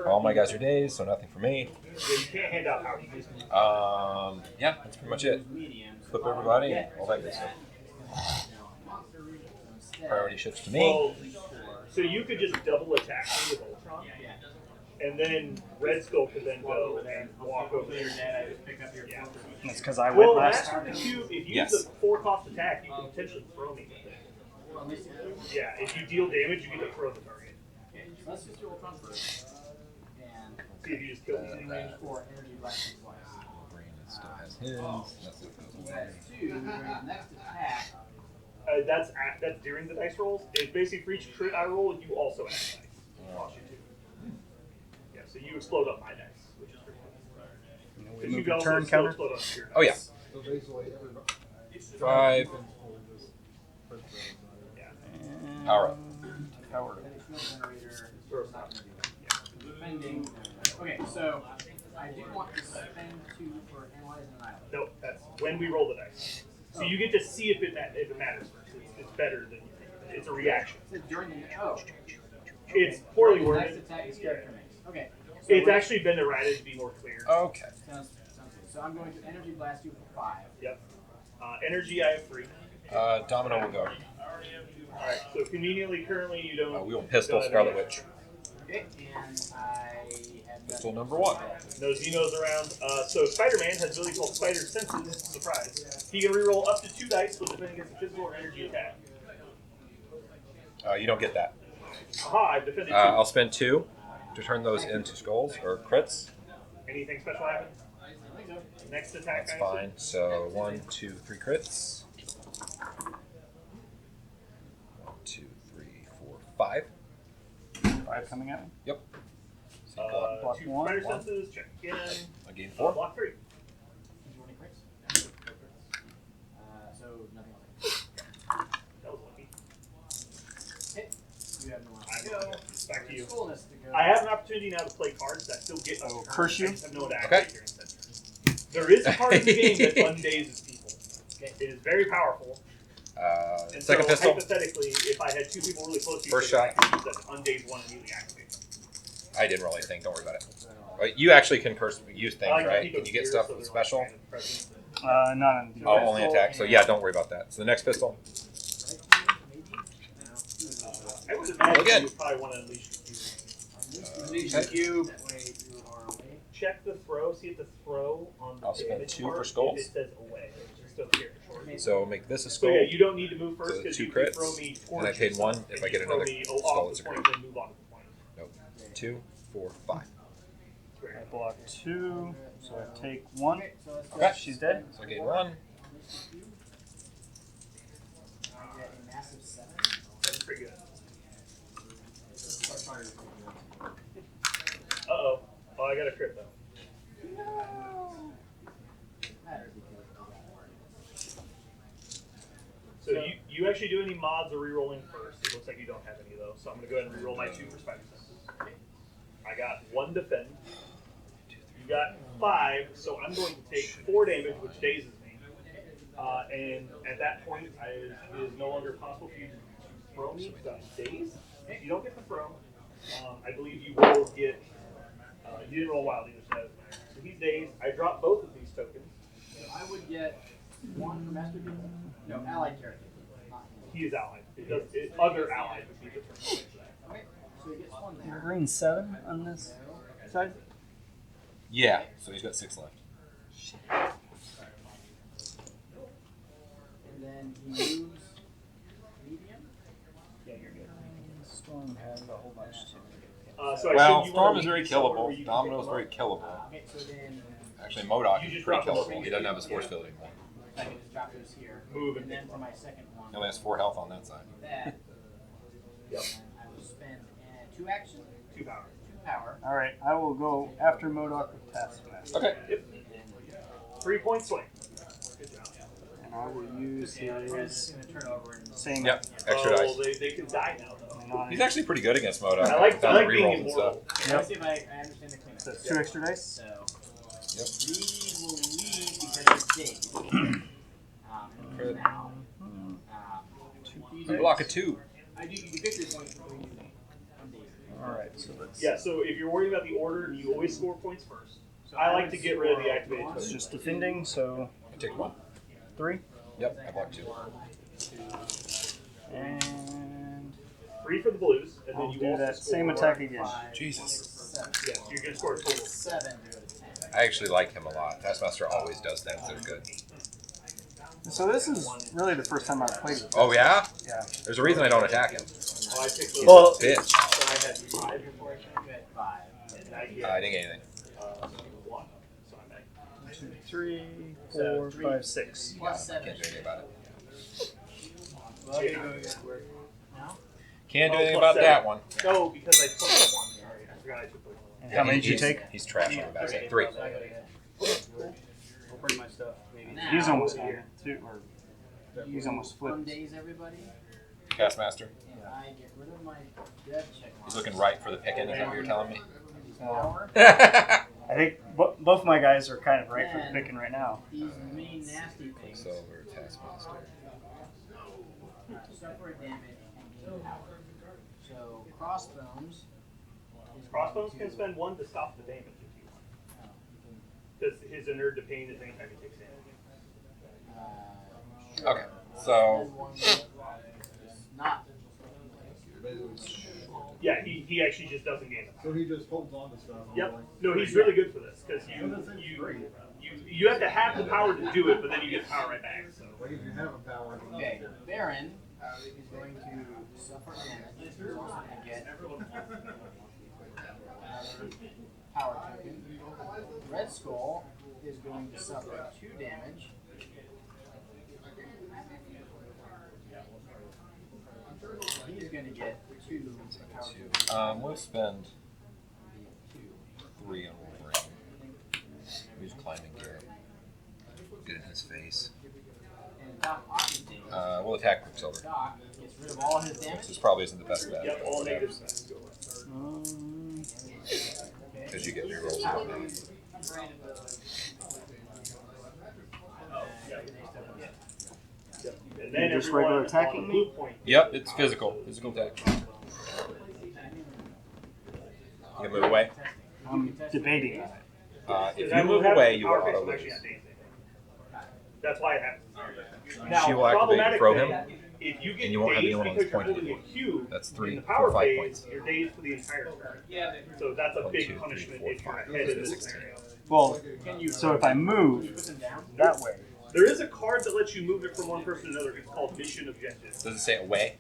All my guys are dazed, so nothing for me. Yeah, you can't hand out power. You just need Yeah, that's pretty much it. Medium. Flip everybody and all that good stuff. Priority shifts to me. Well, so you could just double attack me with Ultron. and then Red Skull could then go and walk over Your there. dad, I just pick up your Yeah. That's because I went Well, last that's time. when the cube, if you Yes. use a 4-cost attack, you can potentially throw me with it. Well, let me see. Yeah, if you deal damage, you get to throw the target. Okay, so let's just do Ultron first. And See if you just kill me. using range 4 energy blast twice. Brandon still has his. That's it goes He away. has 2 during his next attack. That's during the dice rolls. It's basically for each crit I roll, you also add dice. Cost you 2. Yeah, so you explode up my dice, which is pretty cool. We Because you move can a also turn still counter. explode up your dice. Oh, yeah. So basically, everybody. 5. Yeah. Power up. Power Then up. explode generator. Or not. Defending. Okay, so I do want to spend 2 for analyze and annihilate. Nope, that's when we roll the dice. So you get to see if it matters first. It's better than you think. It's a reaction. It says during the It's poorly During the next worded. attack this character makes. Okay. So It's we're- actually been errated to be more clear. Okay. Sounds good. So I'm going to energy blast you for 5. Yep. Energy I have 3. Domino will go. Alright, so conveniently, currently you don't. We will pistol don't have Scarlet any- Witch. Okay, and I have Pistol number 1. No Xenos around. So Spider-Man has a ability called Spider Senses. Surprise. He can reroll up to 2 dice with defending against a physical or energy attack. You don't get that. Aha, I've defended 2. I'll spend 2 to turn those into skulls or crits. Anything special happen? I think so. Next attack, That's I assume? fine. So 1, 2, 3 crits. 1, 2, 3, 4, 5. 5 coming at me. Yep. So block. block 2 one, Spider one. Senses, check again. I gain 4. Block 3. Did you want any crits? So nothing else. That was lucky. Okay. You have no one. I go. Back to you. Coolness to go. I have an opportunity now to play cards that still get I will unturned. curse you. I just have no one to Okay. activate during that turn. There is a card in the game that undazes people. It is very powerful. And Second so, pistol. hypothetically, if I had 2 people really close to each First other, shot. I could use that to undaze one and immediately activate them. I didn't roll anything. Don't worry about it. You actually can use things, I like to right? keep Can those you get here stuff so with they're special? like kind of present. Not on Oh, only attack. So yeah, don't worry about that. So the next pistol. I would imagine Again. you would probably want to unleash the cube. Okay. Cube. That way you are away. Check the throw, see if the throw on the I'll spend damage 2 part, for skulls. if it says away. It's just still here. Short. So make this a So skull. yeah, you don't need to move first So because 2 you can crits, throw me and towards I paid 1 yourself, if and I get you throw another me skull. off It's the a point, crit. then move on to the point. Nope. 2, 4, 5. Great. I block 2, so I take 1. Okay, so let's Okay. She's dead. So I gain 1. unleash the cube. I get a massive 7. That's pretty good. Start firing. Uh-oh. Oh, I got a crit, though. Matters because of that. So you actually do any mods or re-rolling first. It looks like you don't have any, though. So I'm going to go ahead and re-roll my 2 for Spider Senses. I got 1 defend. You got 5, so I'm going to take 4 damage, which dazes me. And at that point, it is no longer possible for you to throw me without daze. If you don't get the throw, I believe you will get. You didn't roll wild either, so that doesn't matter. So he's dazed. I drop both of these tokens. So I would get 1 for Master Duel. No, allied character. Not him. He is allied. Other allied would be different. Okay, so he gets 1 there. Green 7 on this side. Yeah. So he's got 6 left. And then he moves medium. Yeah, you're good. Storm has a whole bunch too. So I Well, said you Storm wanna is very leave somewhere where killable. you can Domino pick is them very up. killable. Okay, so then Actually, Modok You is just pretty drop them killable. over. He doesn't have his force field anymore. I can just drop those here. Move And and then pick for them my up. second one, He only has 4 health on that side. that. Yep. And I will spend 2 action, 2 power. 2 power. Alright, I will go after Modok with Taskmaster. Okay. Yep. 3-point swing. Good job. And I will use It's his going to turn over and same. Yep. Extra Oh, dice. they can die now, though. He's actually pretty good against Modok. I like Without the being rerolls and stuff. immortal. let's see if I understand the cleanup. So it's 2 extra dice. So Yep. these will leave because it's dazed. Crit. Now, You block a 2. I do you victory points before you do that. I'm dazed. Alright, so let's. Yeah, so if you're worried about the order, you always score points first. So I like would to get rid of the score activated one, It's just defending, so I take 1. 3. Yep. I block 2. And 3 for the blues, and then I'll you do also that score same attack again. 5, Jesus. 7. Yeah, so you're gonna score a total. 7 to go to 10. I actually like him a lot. Taskmaster always does things that are good. So this is really the first time I've played with Oh, yeah? Yeah. There's a reason I don't attack him. Oh, I picked those Well- up. Bitch. So I had 5 before I came. You had 5. And I get I didn't get anything. 1. So I'm at 2, 3, So 4, 3 5, 6. plus Can't 7. do anything about it. Well, you're going to work now. Can't do Oh, anything plus about 7. that one. No, because I took the 1. Sorry, I forgot I took the 1. And how many did you He's- take? He's trashing me about it. 3. I'll bring my stuff. Maybe. Now, He's almost got it, too. Or he's almost Fun flipped. days, everybody. Taskmaster. And I get rid of my dev check mark. He's looking right for the picking. Is that what you're telling me? Power. I think both my guys are kind of right for the picking right now. These mean nasty things. Silver Taskmaster. Suffer damage and gain power. So crossbones. is Crossbones going can to- spend 1 to stop the damage if you want. Oh, you Because his inert to pain is anytime he takes damage. can, sure. Okay, so- Spend 1 is not. Yeah, he actually just doesn't gain it. So he just holds on to stuff. and Yep. like- No, he's really good for this because you have to have the power to do it, but then you get the power right back. So Like if you have a power. you Okay, can- Baron is going to suffer damage. He's also going to get another power token. Red Skull is going to suffer 2 damage. He's going to get 2 power tokens. We'll spend 2. 3 on Wolverine. He's climbing gear. Get in his face. And Doc Ockington, We'll attack Quicksilver. Doc gets rid of all his damage. This probably isn't the best bet. yep, all negative stats go. Because you get rerolls on that. And then Just everyone regular on attacking blue me? point. Yep, it's physical. Physical attack. You can move away. I'm debating on it. If That you move happens away, with you power will phase, auto I'm actually lose. not dazed anymore. That's why it happens. Now, She will activate problematic throw thing, him, if you get and you won't have dazed anyone on because this you're point holding a anymore. cube, That's in 3, the 4, power 5 phase, points. you're dazed for the entire turn. So that's a 1, big 2, 3, punishment 4, if you're 5, ahead in 6, this 7. scenario. Well, so if I move that way, There is a card that lets you move it from one person to another. It's called Mission Objective. Does it say away?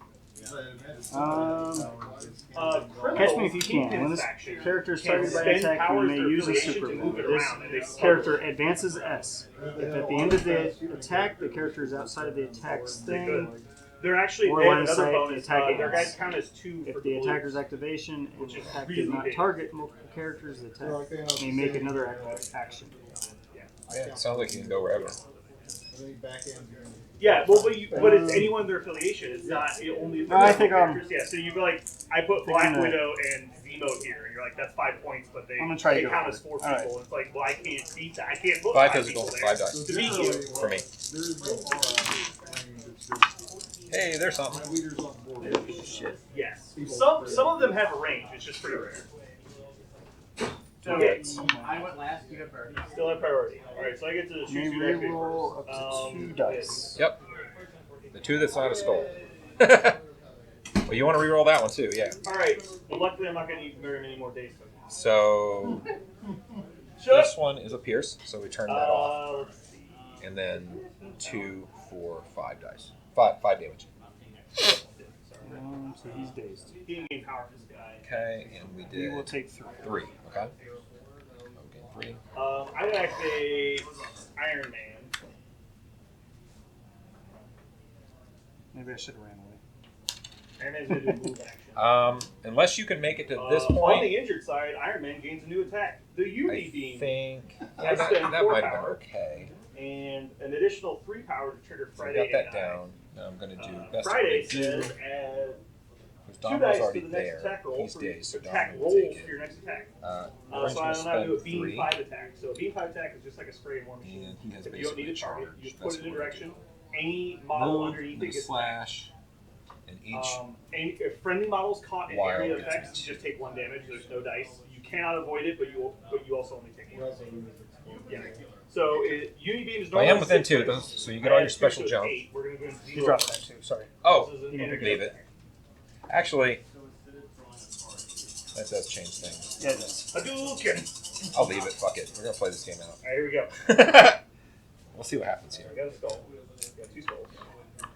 catch me if you can. When this character is targeted by an attack, you may use a super move. This character advances S. If at the end of the attack, the character is outside of the attack's thing, They're actually Or they have line of another sight, bonus. the attack Their guys ends. count as 2 if for the blue. attacker's activation and Which the is attack really did not big. target multiple characters, the attack may make another action. Yeah, it sounds like you can go wherever. And then he back ends you. Yeah, well, but it's anyone in their affiliation. It's not it only. No, I think, characters. Yeah, so you go like I put Thinking Black that- Widow and Zemo here, and you're like that's 5 points, but they I'm gonna try to they go count for as it. 4 All people. It's like well I can't beat that. I can't put 5 5 physical, people 5 there. dice. To beat you. For me. There is no thing that's just Hey, there's something. my leaders on board. Shit. Yes. Some of them have a range. It's just pretty rare. Okay. I went last, you have priority. Still have priority. All right, so I get to May choose who actually reroll up first. to 2 dice. Yep. The 2 that's not a skull. Well, you want to reroll that one too, yeah. All right. Well, luckily I'm not going to need very many more days. So this one is a pierce, so we turn that off, Let's see. and then 2, 4, 5 dice. 5 damage. So he's dazed. He didn't gain power for this guy. Okay, and we We will did take 3. 3. Okay. Okay, 3. I would activate Iron Man. Maybe I should have ran away. Iron Man's going to do a move action. Unless you can make it to this On point, the injured side, Iron Man gains a new attack. The UV I beam. think I that spend might 4 have been power. okay. And an additional 3 power to trigger So I Friday. got that AI. down. Now I'm going to do best Friday of the says add 2 Domino's dice already to the next there. attack roll He's for dazed, so attack Domino will rolls take for your it. next attack. Orange So I will don't have to do a spend beam 3, 5 attack. So a beam 5 attack is just like a spray and war machine. and he has If you don't need basically a target, charged. you just put it in a That's what direction. Any model Move, underneath then it gets slash, and each if friendly models caught in Wild area gets effects, you just take 1 damage. There's no dice. You cannot avoid it, but you also only take 1. Yeah. So Uni Beam is I normally am within 6 2, dice. though, so you get all I your have 2, special so it's jump. 8. We're going to go into You 0. dropped that too, sorry. Oh, This is an You energy leave attack. it. Actually, That does change things. Yeah, it does. Hadouken! I'll leave it. Fuck it. We're gonna play this game out. Alright, here we go. We'll see what happens here. I got a skull. I got 2 skulls.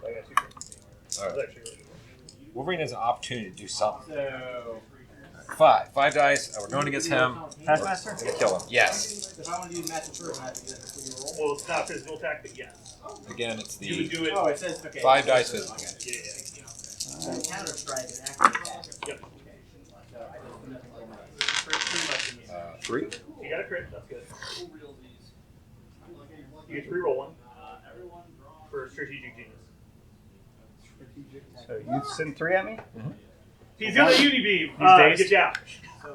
I got 2 crits. All right. That's actually really good. Wolverine has an opportunity to do something. So, 5 dice. We're going against him. Taskmaster? We're gonna kill him. Yes. if I want to use match first, I have to get a free roll. Well, it's not physical attack, but yes. Again, it's You would the do it. Oh, it says, okay. 5 dice physical. Yeah. So counter strike and active attack. Yep. So I just do nothing very much. 3. You got a crit, that's good. You get to reroll one for strategic genius. So you send 3 at me? He's got a uni beam. dazed? Get down.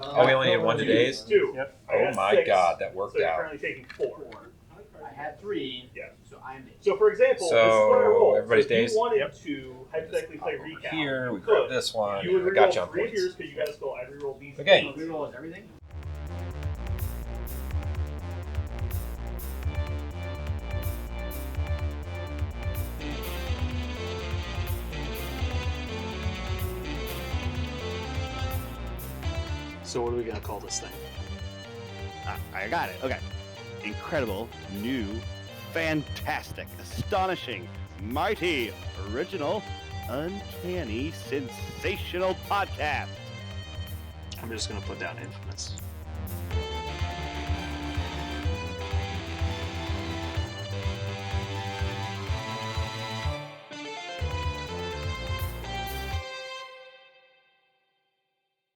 Oh, we only need 1 to days? 2. Yep. I Oh got my 6, god, that worked so you're out. currently taking 4. I had 3. Yeah. So I'm So for example, So, this is what I rolled. everybody's If you dazed? wanted to hypothetically play recap, Here, we you grab could. this one. You would I got reroll you on 3 of points. yours because you got a skull. I'd reroll these. Okay. reroll is everything. So what are we going to call this thing? I got it. Okay. Incredible, new, fantastic, astonishing, mighty, original, uncanny, sensational podcast. I'm just going to put down Infamous.